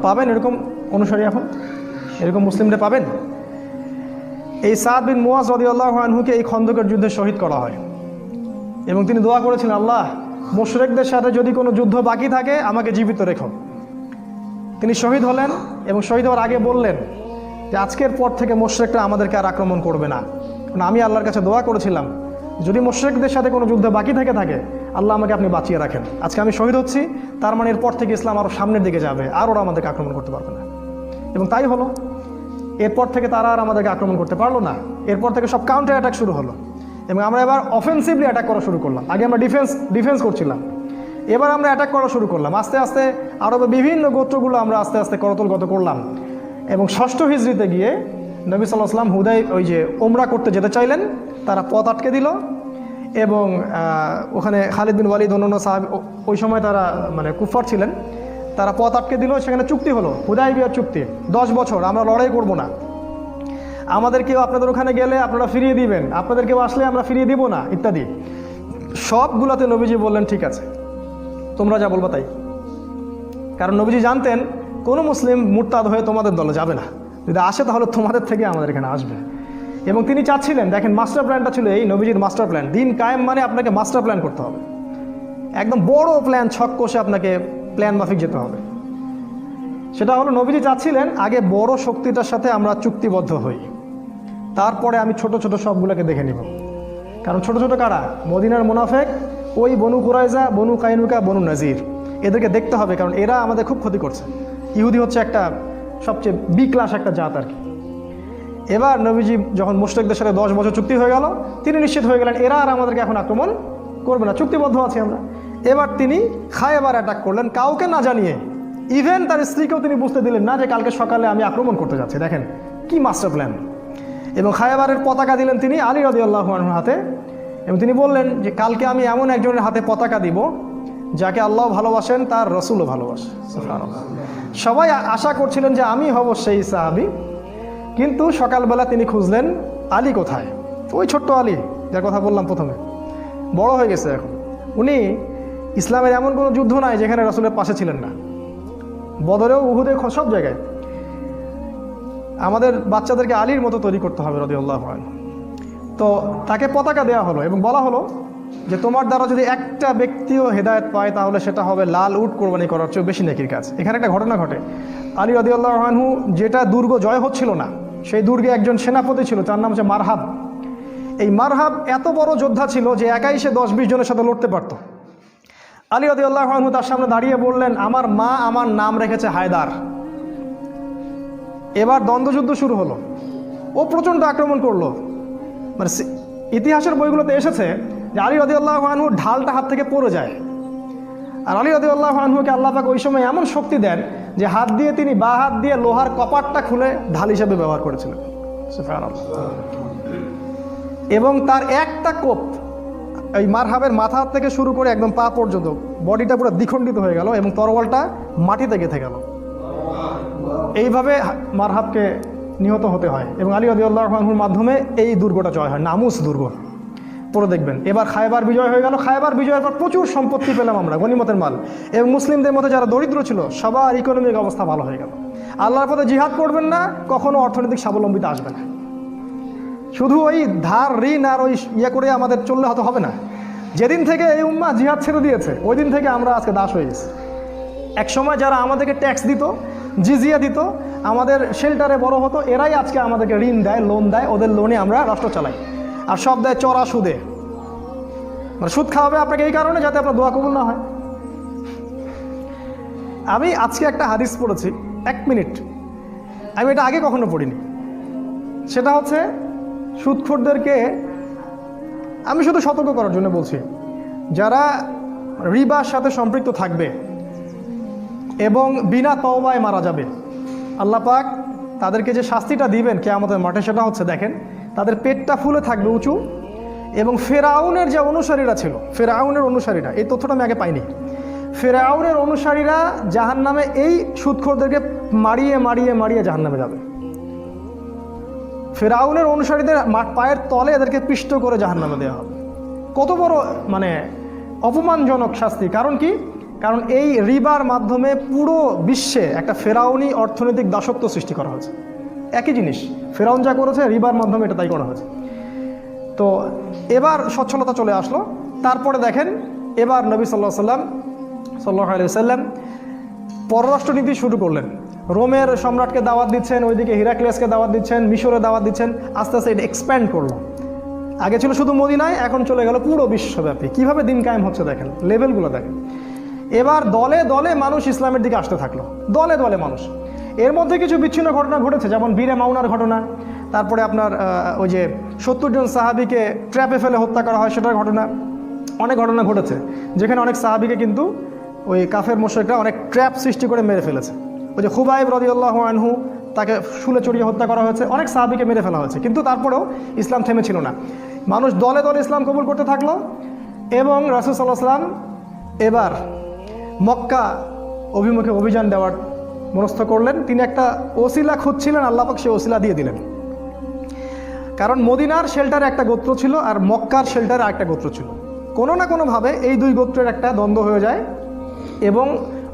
পাবেন এরকম অনুসারী? এখন এরকম মুসলিমরা পাবেন? এই সাদ বিন মুআজ রাদিয়াল্লাহু আনহুকে এই খন্দকের যুদ্ধে শহীদ করা হয়। এবং তিনি দোয়া করেছিলেন, আল্লাহ, মুশরিকদের সাথে যদি কোনো যুদ্ধ বাকি থাকে আমাকে জীবিত রেখো। তিনি শহীদ হলেন এবং শহীদ হওয়ার আগে বললেন যে আজকের পর থেকে মুশরিকরা আমাদেরকে আর আক্রমণ করবে না, কারণ আমি আল্লাহর কাছে দোয়া করেছিলাম যদি মুশরিকদের সাথে কোনো যুদ্ধ বাকি থাকে আল্লাহ আমাকে আপনি বাঁচিয়ে রাখেন। আজকে আমি শহীদ হচ্ছি, তার মানে এরপর থেকে ইসলাম আরও সামনের দিকে যাবে, আর ওরা আমাদেরকে আক্রমণ করতে পারবে না। এবং তাই হলো। এরপর থেকে তারা আর আমাদেরকে আক্রমণ করতে পারলো না। এরপর থেকে সব কাউন্টার অ্যাটাক শুরু হলো এবং আমরা এবার অফেন্সিভলি অ্যাটাক করা শুরু করলাম। আগে আমরা ডিফেন্স করছিলাম, এবার আমরা অ্যাটাক করা শুরু করলাম। আস্তে আস্তে আরবে বিভিন্ন গোত্রগুলো আমরা আস্তে আস্তে করতলগত করলাম। এবং 6ষ্ঠ হিজরিতে গিয়ে নবী সাল্লাল্লাহু আলাইহি ওয়াসাল্লাম হুদাই ওই যে ওমরা করতে যেতে চাইলেন, তারা পথ আটকে দিল। এবং ওখানে খালিদ বিন ওয়ালিদ অন্যান্য সাহাবী, ওই সময় তারা মানে কুফার ছিলেন, তারা পথ আটকে দিল। সেখানে চুক্তি হলো, হুদাইবিয়ার চুক্তি, 10 বছর আমরা লড়াই করব না, আমাদের কেউ আপনাদের ওখানে গেলে আপনারা ফিরিয়ে দিবেন, আপনাদের কেউ আসলে আমরা ফিরিয়ে দিব না, ইত্যাদি। সবগুলোতে নবীজি বললেন, ঠিক আছে, তোমরা যা বলবা তাই। কারণ নবীজি জানতেন কোনো মুসলিম মুরতাদ হয়ে তোমাদের দলে যাবে না, যদি আসে তাহলে তোমাদের থেকে আমাদের এখানে আসবে। এবং তিনি চাচ্ছিলেন, দেখেন মাস্টার প্ল্যানটা ছিল এই নবীজির মাস্টার প্ল্যান। দিন কায়েম মানে আপনাকে মাস্টার প্ল্যান করতে হবে, একদম বড় প্ল্যান, ছক কষে আপনাকে প্ল্যান মাফিক যেতে হবে। সেটা হলো নবীজি চাচ্ছিলেন আগে বড় শক্তিটার সাথে আমরা চুক্তিবদ্ধ হই, তারপরে আমি ছোট ছোট সবগুলোকে দেখে নিব। কারণ ছোট ছোট কারা? মদিনার মুনাফেক, ওই বনু কুরাইজা, বনু কাইনুকা, বনু নাজির, এদেরকে দেখতে হবে, কারণ এরা আমাদের খুব ক্ষতি করছে। ইহুদি হচ্ছে একটা সবচেয়ে বি ক্লাস একটা জাত আর কি। এবার নবীজি যখন মুশরিকদের সাথে 10 বছর চুক্তি হয়ে গেল, তিনি নিশ্চিত হয়ে গেলেন এরা আর আমাদেরকে এখন আক্রমণ করবে না, চুক্তিবদ্ধ আছি আমরা। এবার তিনি খায়বার অ্যাটাক করলেন কাউকে না জানিয়ে। ইভেন তার স্ত্রীকেও তিনি বুঝতে দিলেন না যে কালকে সকালে আমি আক্রমণ করতে যাচ্ছি। দেখেন কি মাস্টার প্ল্যান। এবং খায়বারের পতাকা দিলেন তিনি আলী রাদিয়াল্লাহু আনহুর হাতে, এবং তিনি বললেন যে কালকে আমি এমন একজনের হাতে পতাকা দিব যাকে আল্লাহ ভালোবাসেন, তার রসুলও ভালোবাসে। সুবহানাল্লাহ। সবাই আশা করছিলেন যে আমি হব সেই সাহাবী, কিন্তু সকালবেলা তিনি খুঁজলেন আলী কোথায়। ওই ছোট্ট আলী যার কথা বললাম প্রথমে, বড় হয়ে গেছে এখন। উনি ইসলামের এমন কোনো যুদ্ধ নাই যেখানে রসুলের পাশে ছিলেন না, বদরেও, উহুদে, সব জায়গায়। আমাদের বাচ্চাদেরকে আলীর মতো তৈরি করতে হবে রাদিয়াল্লাহু আনহু। তো তাকে পতাকা দেওয়া হলো এবং বলা হলো যে তোমার দ্বারা যদি একটা ব্যক্তিও হেদায়েত পায় তাহলে সেটা হবে লাল উট কোরবানি করার চেয়ে বেশি নেকির কাজ। এখানে একটা ঘটনা ঘটে। আলী রাদিয়াল্লাহু আনহু যেটা দুর্গ জয় হচ্ছিল না, সেই দুর্গে একজন সেনাপতি ছিল, তার নাম হচ্ছে মারহাব। এই মারহাব এত বড় যোদ্ধা ছিল যে একাই সে 10-20 জনের সাথে লড়তে পারত। আলী রাদিয়াল্লাহু আনহু তার সামনে দাঁড়িয়ে বললেন, আমার মা আমার নাম রেখেছে হায়দার। এবার দ্বন্দ্বযুদ্ধ শুরু হলো। ও প্রচণ্ড আক্রমণ করলো। মানে ইতিহাসের বইগুলোতে এসেছে যে আলী রাদিয়াল্লাহু আনহু ঢালটা হাত থেকে পড়ে যায়। আর আলী রাদিয়াল্লাহু আনহুকে আল্লাহ পাক ওই সময় এমন শক্তি দেন যে হাত দিয়ে তিনি বাঁ হাত দিয়ে লোহার কপাটটা খুলে ঢাল হিসেবে ব্যবহার করেছিলেন। সুবহানাল্লাহ। এবং তার একটা কোপ এই মারহাবের মাথা থেকে শুরু করে একদম পা পর্যন্ত বডিটা পুরো দ্বিখণ্ডিত হয়ে গেল এবং তরোয়ালটা মাটিতে গেঁথে গেল। এইভাবে মারহাবকে নিহত হতে হয় এবং আলী রাদিয়াল্লাহু আনহুর মাধ্যমে এই দুর্গটা জয় হয়, নামুস দুর্গ। পরে দেখবেন এবার খায়বার বিজয় হয়ে গেল। খায়বার বিজয়ের পর প্রচুর সম্পত্তি পেলাম আমরা, গনিমতের মাল, এবং মুসলিমদের মধ্যে যারা দরিদ্র ছিল সবার ইকোনমিক অবস্থা ভালো হয়ে গেল। আল্লাহর পথে জিহাদ করবেন না, কখনো অর্থনৈতিক স্বাবলম্বিতা আসবে না। শুধু ওই ধার ঋণ আর ওই করে আমাদের চললে হয়তো হবে না। যেদিন থেকে এই উম্মাহ জিহাদ ছেড়ে দিয়েছে ওই দিন থেকে আমরা আজকে দাস হয়ে গেছি। এক সময় যারা আমাদেরকে ট্যাক্স দিত, জিজিয়া দিত, আমাদের শেল্টারে বড় হতো, এরাই আজকে আমাদেরকে ঋণ দেয়, লোন দেয়। ওদের লোনে আমরা রাষ্ট্র চালাই, আর সব দেয় চড়া সুদে। মানে সুদ খাওয়াবে আপনাকে এই কারণে যাতে আপনার দোয়া কবুল না হয়। আমি আজকে একটা হাদিস পড়েছি, 1 মিনিট, আমি এটা আগে কখনো পড়িনি। সেটা হচ্ছে সুদখোরদেরকে আমি শুধু সতর্ক করার জন্য বলছি, যারা রিবার সাথে সম্পৃক্ত থাকবে এবং বিনা তওবায় মারা যাবে, আল্লাহ পাক তাদেরকে যে শাস্তিটা দিবেন কিয়ামতের মাঠে সেটা হচ্ছে, দেখেন, তাদের পেটটা ফুলে থাকবে উঁচু, এবং ফেরাউনের যে অনুসারীরা ছিল, ফেরাউনের অনুসারীরা, এই তথ্যটা আমি আগে পাইনি, ফেরাউনের অনুসারীরা জাহান্নামে এই সুদখোরদেরকে মারিয়ে মারিয়ে মারিয়ে জাহান্নামে যাবে। ফেরাউনের অনুসারীদের পায়ের তলে এদেরকে পিষ্ট করে জাহান্নামে দেওয়া হবে। কত বড় মানে অপমানজনক শাস্তি! কারণ কি? কারণ এই রিবার মাধ্যমে পুরো বিশ্বে একটা ফেরাউনি অর্থনৈতিক দাসত্ব সৃষ্টি করা হয়েছে। একই জিনিস ফেরাউন যা করেছে, রিবার মাধ্যমে এটা তাই করা হয়েছে। তো এবার সচ্ছলতা চলে আসলো। তারপরে দেখেন, এবার নবী সাল্লাল্লাহু আলাইহি ওয়াসাল্লাম পররাষ্ট্রনীতি শুরু করলেন। রোমের সম্রাটকে দাওয়াত দিচ্ছেন, ওইদিকে হিরাক্লিয়াসকে দাওয়াত দিচ্ছেন, মিশরে দাওয়াত দিচ্ছেন। আস্তে আস্তে এটা এক্সপ্যান্ড করলো। আগে ছিল শুধু মদিনায়, এখন চলে গেল পুরো বিশ্বব্যাপী। কিভাবে দিন কায়েম হচ্ছে দেখেন, লেভেলগুলো দেখেন। এবার দলে দলে মানুষ ইসলামের দিকে আসতে থাকলো, দলে দলে মানুষ। এর মধ্যে কিছু বিচ্ছিন্ন ঘটনা ঘটেছে, যেমন বীরে মাউনার ঘটনা, তারপরে আপনার ওই যে 70 জন সাহাবীকে ট্র্যাপে ফেলে হত্যা করা হয় সেটার ঘটনা। অনেক ঘটনা ঘটেছে যেখানে অনেক সাহাবীকে কিন্তু ওই কাফের মুশরিকরা অনেক ট্র্যাপ সৃষ্টি করে মেরে ফেলেছে। ওই যে খুবাইব রাদিয়াল্লাহু আনহু, তাকে শুলে চড়িয়ে হত্যা করা হয়েছে, অনেক সাহাবীকে মেরে ফেলা হয়েছে। কিন্তু তারপরেও ইসলাম থেমেছিল না, মানুষ দলে দলে ইসলাম কবুল করতে থাকলো। এবং রাসূল সাল্লাল্লাহু আলাইহি ওয়াসাল্লাম এবার মক্কা অভিমুখে অভিযান দেওয়ার মনস্থ করলেন। তিনি একটা ওসিলা খুঁজছিলেন, আল্লাহ পাক সে ওসিলা দিয়ে দিলেন। কারণ মদিনার শেল্টারে একটা গোত্র ছিল আর মক্কার শেল্টারে আরেকটা গোত্র ছিল। কোনো না কোনোভাবে এই দুই গোত্রের একটা দ্বন্দ্ব হয়ে যায় এবং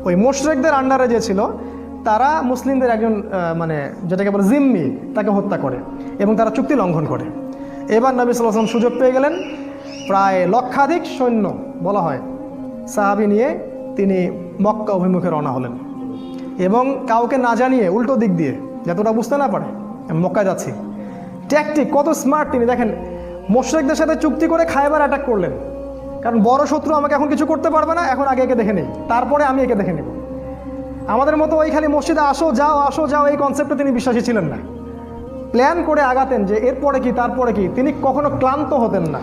ওই মুশরিকদের আন্ডারে যে ছিল তারা মুসলিমদের একজন মানে যেটাকে বলে জিম্মি, তাকে হত্যা করে এবং তারা চুক্তি লঙ্ঘন করে। এবার নবী সাল্লাল্লাহু আলাইহি ওয়াসাল্লাম সুযোগ পেয়ে গেলেন, প্রায় লক্ষাধিক সৈন্য বলা হয় সাহাবী নিয়ে তিনি মক্কা অভিমুখে রওনা হলেন এবং কাউকে না জানিয়ে উল্টো দিক দিয়ে, যাতে ওরা বুঝতে না পারে আমি মক্কায় যাচ্ছি। ট্যাকটিক কত স্মার্ট তিনি! দেখেন, মুশরিকদের সাথে চুক্তি করে খায়বার অ্যাটাক করলেন, কারণ বড় শত্রু আমাকে এখন কিছু করতে পারবে না, এখন আগে একে দেখে নেই, তারপরে আমি একে দেখে নেব। আমাদের মতো ওই খালি মসজিদে আসো যাও এই কনসেপ্টে তিনি বিশ্বাসী ছিলেন না। প্ল্যান করে আগাতেন যে এরপরে কি তারপরে কি। তিনি কখনো ক্লান্ত হতেন না।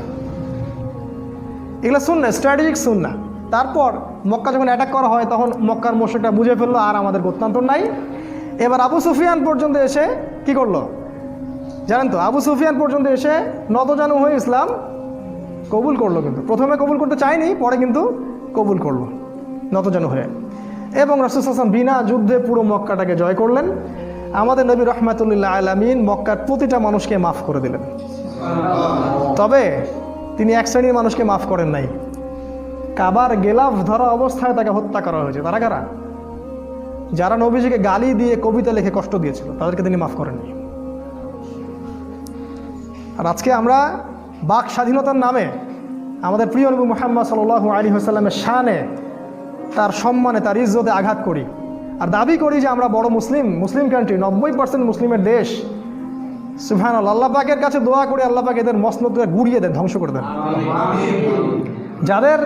এগুলো সুন্নাহ, স্ট্র্যাটেজিক সুন্নাহ। তারপর মক্কা যখন অ্যাটাক করা হয় তখন মক্কার মুশরিকরা বুঝে ফেললো আর আমাদের গত্যন্তর নাই। এবার আবু সুফিয়ান পর্যন্ত এসে কি করলো জানেন তো? আবু সুফিয়ান পর্যন্ত এসে নতজানু হয়ে ইসলাম কবুল করলো। কিন্তু প্রথমে কবুল করতে চায়নি, পরে কিন্তু কবুল করলো নতজানু হয়ে। এবং রাসূল সাল্লাল্লাহু আলাইহি ওয়াসাল্লাম বিনা যুদ্ধে পুরো মক্কাটাকে জয় করলেন। আমাদের নবী রাহমাতুল্লিল আলামিন মক্কার প্রতিটা মানুষকে মাফ করে দিলেন। তবে তিনি এক শ্রেণীর মানুষকে মাফ করেন নাই। কাবার গেলাফ ধরা অবস্থায় তাকে হত্যা করা হয়েছে। তারা কারা? যারা নবীজিকে গালি দিয়ে কবিতা লিখে কষ্ট দিয়েছিল, তাদেরকে তিনি মাফ করেননি। আর আজকে আমরা বাক স্বাধীনতার নামে আমাদের প্রিয় নবী মুহাম্মদ সাল্লাল্লাহু আলাইহি ওয়াসাল্লামের শানে, তার সম্মানে, তার ইজ্জতে আঘাত করি আর দাবি করি যে আমরা বড় মুসলিম কান্ট্রি, 90% মুসলিমের দেশ। সুবহানাল্লাহ। আল্লাহ পাকের কাছে দোয়া করে আল্লাহ পাক এদের মসনদকে গুড়িয়ে দেন, ধ্বংস করে দেন। যাদের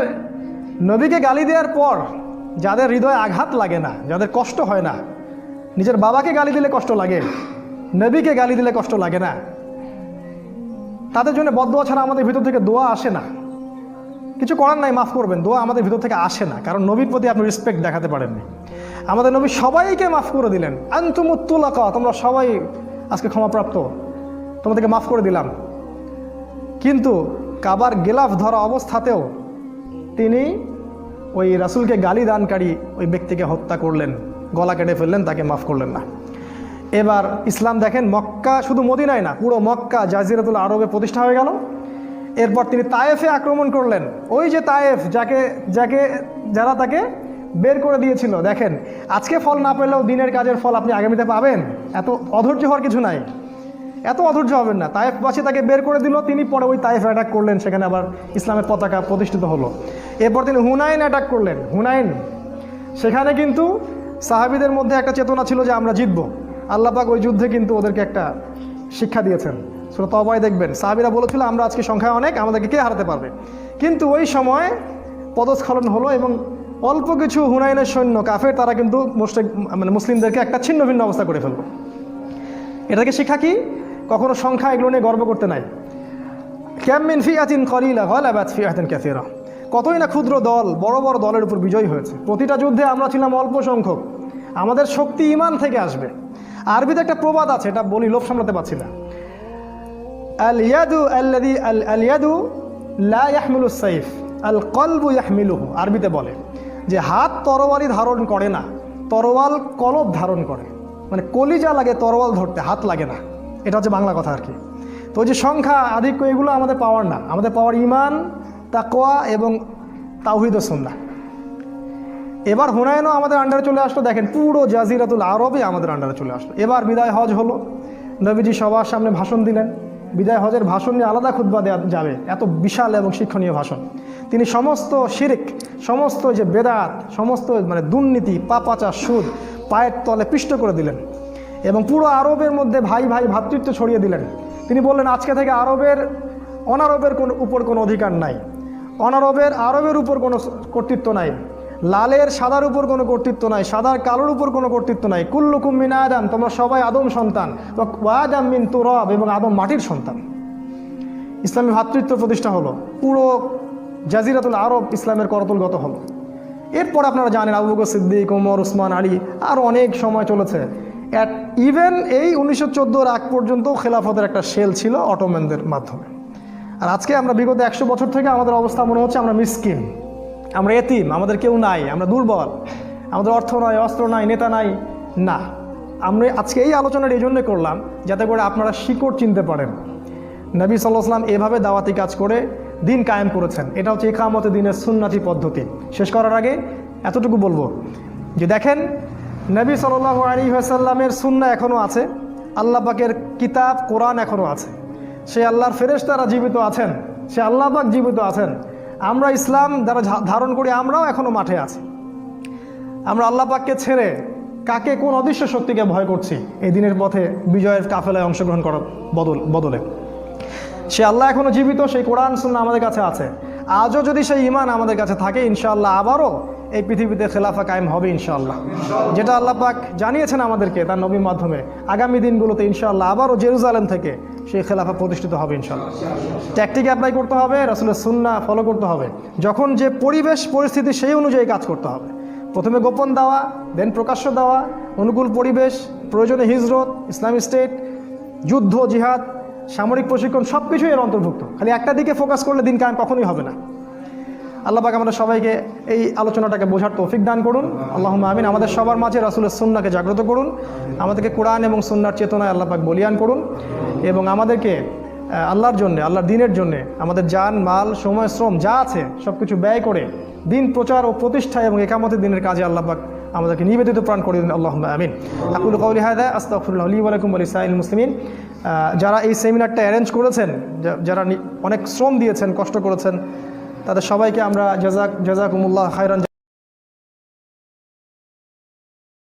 নবীকে গালি দেওয়ার পর যাদের হৃদয়ে আঘাত লাগে না, যাদের কষ্ট হয় না, নিজের বাবাকে গালি দিলে কষ্ট লাগে, নবীকে গালি দিলে কষ্ট লাগে না, তাদের জন্য বদদোয়া ছাড়া আমাদের ভিতর থেকে দোয়া আসে না। কিছু করার নাই, মাফ করবেন, দোয়া আমাদের ভিতর থেকে আসে না, কারণ নবীর প্রতি আপনি রেসপেক্ট দেখাতে পারেননি। আমাদের নবী সবাইকে মাফ করে দিলেন, আনতুমুত তুলাকা, তোমরা সবাই আজকে ক্ষমাপ্রাপ্ত, তোমাদেরকে মাফ করে দিলাম। কিন্তু কাবার গেলাফ ধরা অবস্থাতেও তিনি ওই রাসূলকে গালি দানকারী ওই ব্যক্তিকে হত্যা করলেন, গলা কেটে ফেললেন, তাকে মাফ করলেন না। এবার ইসলাম দেখেন মক্কা, শুধু মদিনায় না, পুরো মক্কা জাজিরাতুল আরবে প্রতিষ্ঠা হয়ে গেল। এরপর তিনি তায়েফে আক্রমণ করলেন। ওই যে তায়েফ, যারা তাকে বের করে দিয়েছিল, দেখেন আজকে ফল না পেলেও দিনের কাজের ফল আপনি আগামীতে পাবেন। এত অধৈর্য হওয়ার কিছু নাই, এত অধৈর্য হবেন না। তায়েফবাসী তাকে বের করে দিল, তিনি পরে ওই তায়েফ অ্যাটাক করলেন, সেখানে আবার ইসলামের পতাকা প্রতিষ্ঠিত হলো। এরপর তিনি হুনাইন অ্যাটাক করলেন, হুনাইন, সেখানে কিন্তু সাহাবীদের মধ্যে একটা চেতনা ছিল যে আমরা জিতবো। আল্লাহ পাক ওই যুদ্ধে কিন্তু ওদেরকে একটা শিক্ষা দিয়েছেন। সূরা তওবায় দেখবেন সাহাবীরা বলেছিল আমরা আজকে সংখ্যায় অনেক, আমাদেরকে কে হারাতে পারবে। কিন্তু ওই সময় পদস্খলন হলো এবং অল্প কিছু হুনাইনের সৈন্য কাফের, তারা কিন্তু মুসলিমদেরকে একটা ছিন্ন ভিন্ন অবস্থা করে ফেলল। এটাকে শিক্ষা কি? কখনো সংখ্যা এগুলো নিয়ে গর্ব করতে নাই। কাম মিন ফিআতিন কলিলা গালাবাত ফিআতান কাসীরা, কতই না ক্ষুদ্র দল বড় বড় দলের উপর বিজয়ী হয়েছে। প্রতিটা যুদ্ধে আমরা ছিলাম অল্প সংখ্যক। আমাদের শক্তি ঈমান থেকে আসবে। আরবিতে একটা প্রবাদ আছে, এটা বলি, লোভ সামলাতে পারছি না। আল ইয়াদু লা ইয়াহমিলুস সাইফ আল কলবু ইয়াহমিলুহু, আরবিতে বলে যে হাত তরোয়ারি ধারণ করে না, তরোয়াল কলব ধারণ করে। মানে কলিজা লাগে তরোয়াল ধরতে, হাত লাগে না। এটা হচ্ছে বাংলা কথা আর কি। তো যে সংখ্যা আধিক্য, এগুলো আমাদের পাওয়ার না, আমাদের পাওয়ার ঈমান, তাকওয়া এবং তাওহীদ ও সুন্নাহ। এবার হুনাইনও আমাদের আন্ডারে চলে আসলো। দেখেন পুরো জাজিরাতুল আরবে আমাদের আন্ডারে চলে আসলো। এবার বিদায় হজ হলো, নবীজি সবার সামনে ভাষণ দিলেন। বিদায় হজের ভাষণ নিয়ে আলাদা খুতবা দেওয়া যাবে, এত বিশাল এবং শিক্ষণীয় ভাষণ। তিনি সমস্ত শিরক, সমস্ত যে বেদাত, সমস্ত দুর্নীতি, পাপাচার, সুদ পায়ের তলে পিষ্ট করে দিলেন এবং পুরো আরবের মধ্যে ভাই ভাই ভ্রাতৃত্ব ছড়িয়ে দিলেন। তিনি বললেন আজকে থেকে অনারবের উপর কোনো অধিকার নাই, আরবের উপর কোনো কর্তৃত্ব নাই, লালের সাদার উপর কোনো কর্তৃত্ব নাই, সাদার কালোর উপর কোনো কর্তৃত্ব নাই। কুল্লুকুম মিন আদম, তোমরা সবাই আদম সন্তান, ওয়া আদম মিন তুরাব, এবং আদম মাটির সন্তান। ইসলামী ভ্রাতৃত্ব প্রতিষ্ঠা হলো, পুরো জাজিরাতুল আরব ইসলামের করতলগত হলো। এরপর আপনারা জানেন আবু বকর সিদ্দিক, ওমর, উসমান, আলী, আরও অনেক সময় চলেছে। ইভেন এই 1914 আগ পর্যন্ত খেলাফতের একটা সেল ছিল অটোম্যানদের মাধ্যমে। আর আজকে আমরা বিগত 100 বছর থেকে আমাদের অবস্থা মনে হচ্ছে আমরা মিসকিন, আমরা এতিম, আমাদের কেউ নাই, আমরা দুর্বল, আমাদের অর্থ নয়, অস্ত্র নাই, নেতা নাই। না, আমরা আজকে এই আলোচনাটা এই জন্যে করলাম যাতে করে আপনারা শিকড় চিনতে পারেন। নবী সাল্লাল্লাহু আলাইহি ওয়াসাল্লাম এভাবে দাওয়াতি কাজ করে দিন কায়েম করেছেন। এটা হচ্ছে ইকামতে দ্বীনের সুন্নতি পদ্ধতি। শেষ করার আগে এতটুকু বলবো যে দেখেন, নবী সাল্লাল্লাহু আলাইহি ওয়াসাল্লামের সুন্নাহ এখনও আছে, আল্লাহ পাকের কিতাব কোরআন এখনও আছে, সে আল্লাহর ফেরেশতারা জীবিত আছেন, সে আল্লাহ পাক জীবিত আছেন। আমরা ইসলাম যারা ধারণ করি আমরাও এখনও মাঠে আছি। আমরা আল্লাহ পাককে ছেড়ে কাকে, কোন অদৃশ্য শক্তিকে ভয় করছি এই দিনের পথে বিজয়ের কাফেলায় অংশগ্রহণ করার বদলে? সে আল্লাহ এখনও জীবিত, সেই কোরআন সুন্নাহ আমাদের কাছে আছে। আজও যদি সেই ঈমান আমাদের কাছে থাকে, ইনশাআল্লাহ আবারও এই পৃথিবীতে খেলাফা কায়েম হবে ইনশাআল্লাহ। যেটা আল্লাহ পাক জানিয়েছেন আমাদেরকে তার নবীর মাধ্যমে, আগামী দিনগুলোতে ইনশাআল্লাহ আবারও জেরুজালেম থেকে সেই খেলাফা প্রতিষ্ঠিত হবে ইনশাআল্লাহ। ট্যাকটিক অ্যাপ্লাই করতে হবে, রাসূলের সুন্নাহ ফলো করতে হবে। যখন যে পরিবেশ পরিস্থিতি, সেই অনুযায়ী কাজ করতে হবে। প্রথমে গোপন দাওয়া, দেন প্রকাশ্য দাওয়া, অনুকূল পরিবেশ, প্রয়োজনে হিজরত, ইসলামিক স্টেট, যুদ্ধ, জিহাদ, সামরিক প্রশিক্ষণ, সব কিছুই এর অন্তর্ভুক্ত। খালি একটা দিকে ফোকাস করলে দিন কায়েম কখনোই হবে না। আল্লাহ পাক আমাদের সবাইকে এই আলোচনাটাকে বোঝার তৌফিক দান করুন, আল্লাহুম্মা আমিন। আমাদের সবার মাঝে রাসূলের সুন্নাহকে জাগ্রত করুন, আমাদেরকে কোরআন এবং সুন্নাহর চেতনায় আল্লাহ পাক বলিয়ান করুন এবং আমাদেরকে আল্লাহর জন্যে, আল্লাহর দ্বীনের জন্যে আমাদের জান, মাল, সময়, শ্রম যা আছে সব কিছু ব্যয় করে দিন প্রচার ও প্রতিষ্ঠা এবং ইকামতের দিনের কাজে আল্লাহ পাক আমাদেরকে নিবেদিত প্রাণ করে দিন, আল্লাহুম্মা আমিন। আকুলু কাউলি হাযা আস্তাগফিরুল্লাহ লি ওয়া লাকুম ওয়া লিসাইরিল মুসলিমিন। যারা এই সেমিনারটা অ্যারেঞ্জ করেছেন, যারা অনেক শ্রম দিয়েছেন, কষ্ট করেছেন, তাদের সবাইকে আমরা জাযাকুমুল্লাহ খায়রান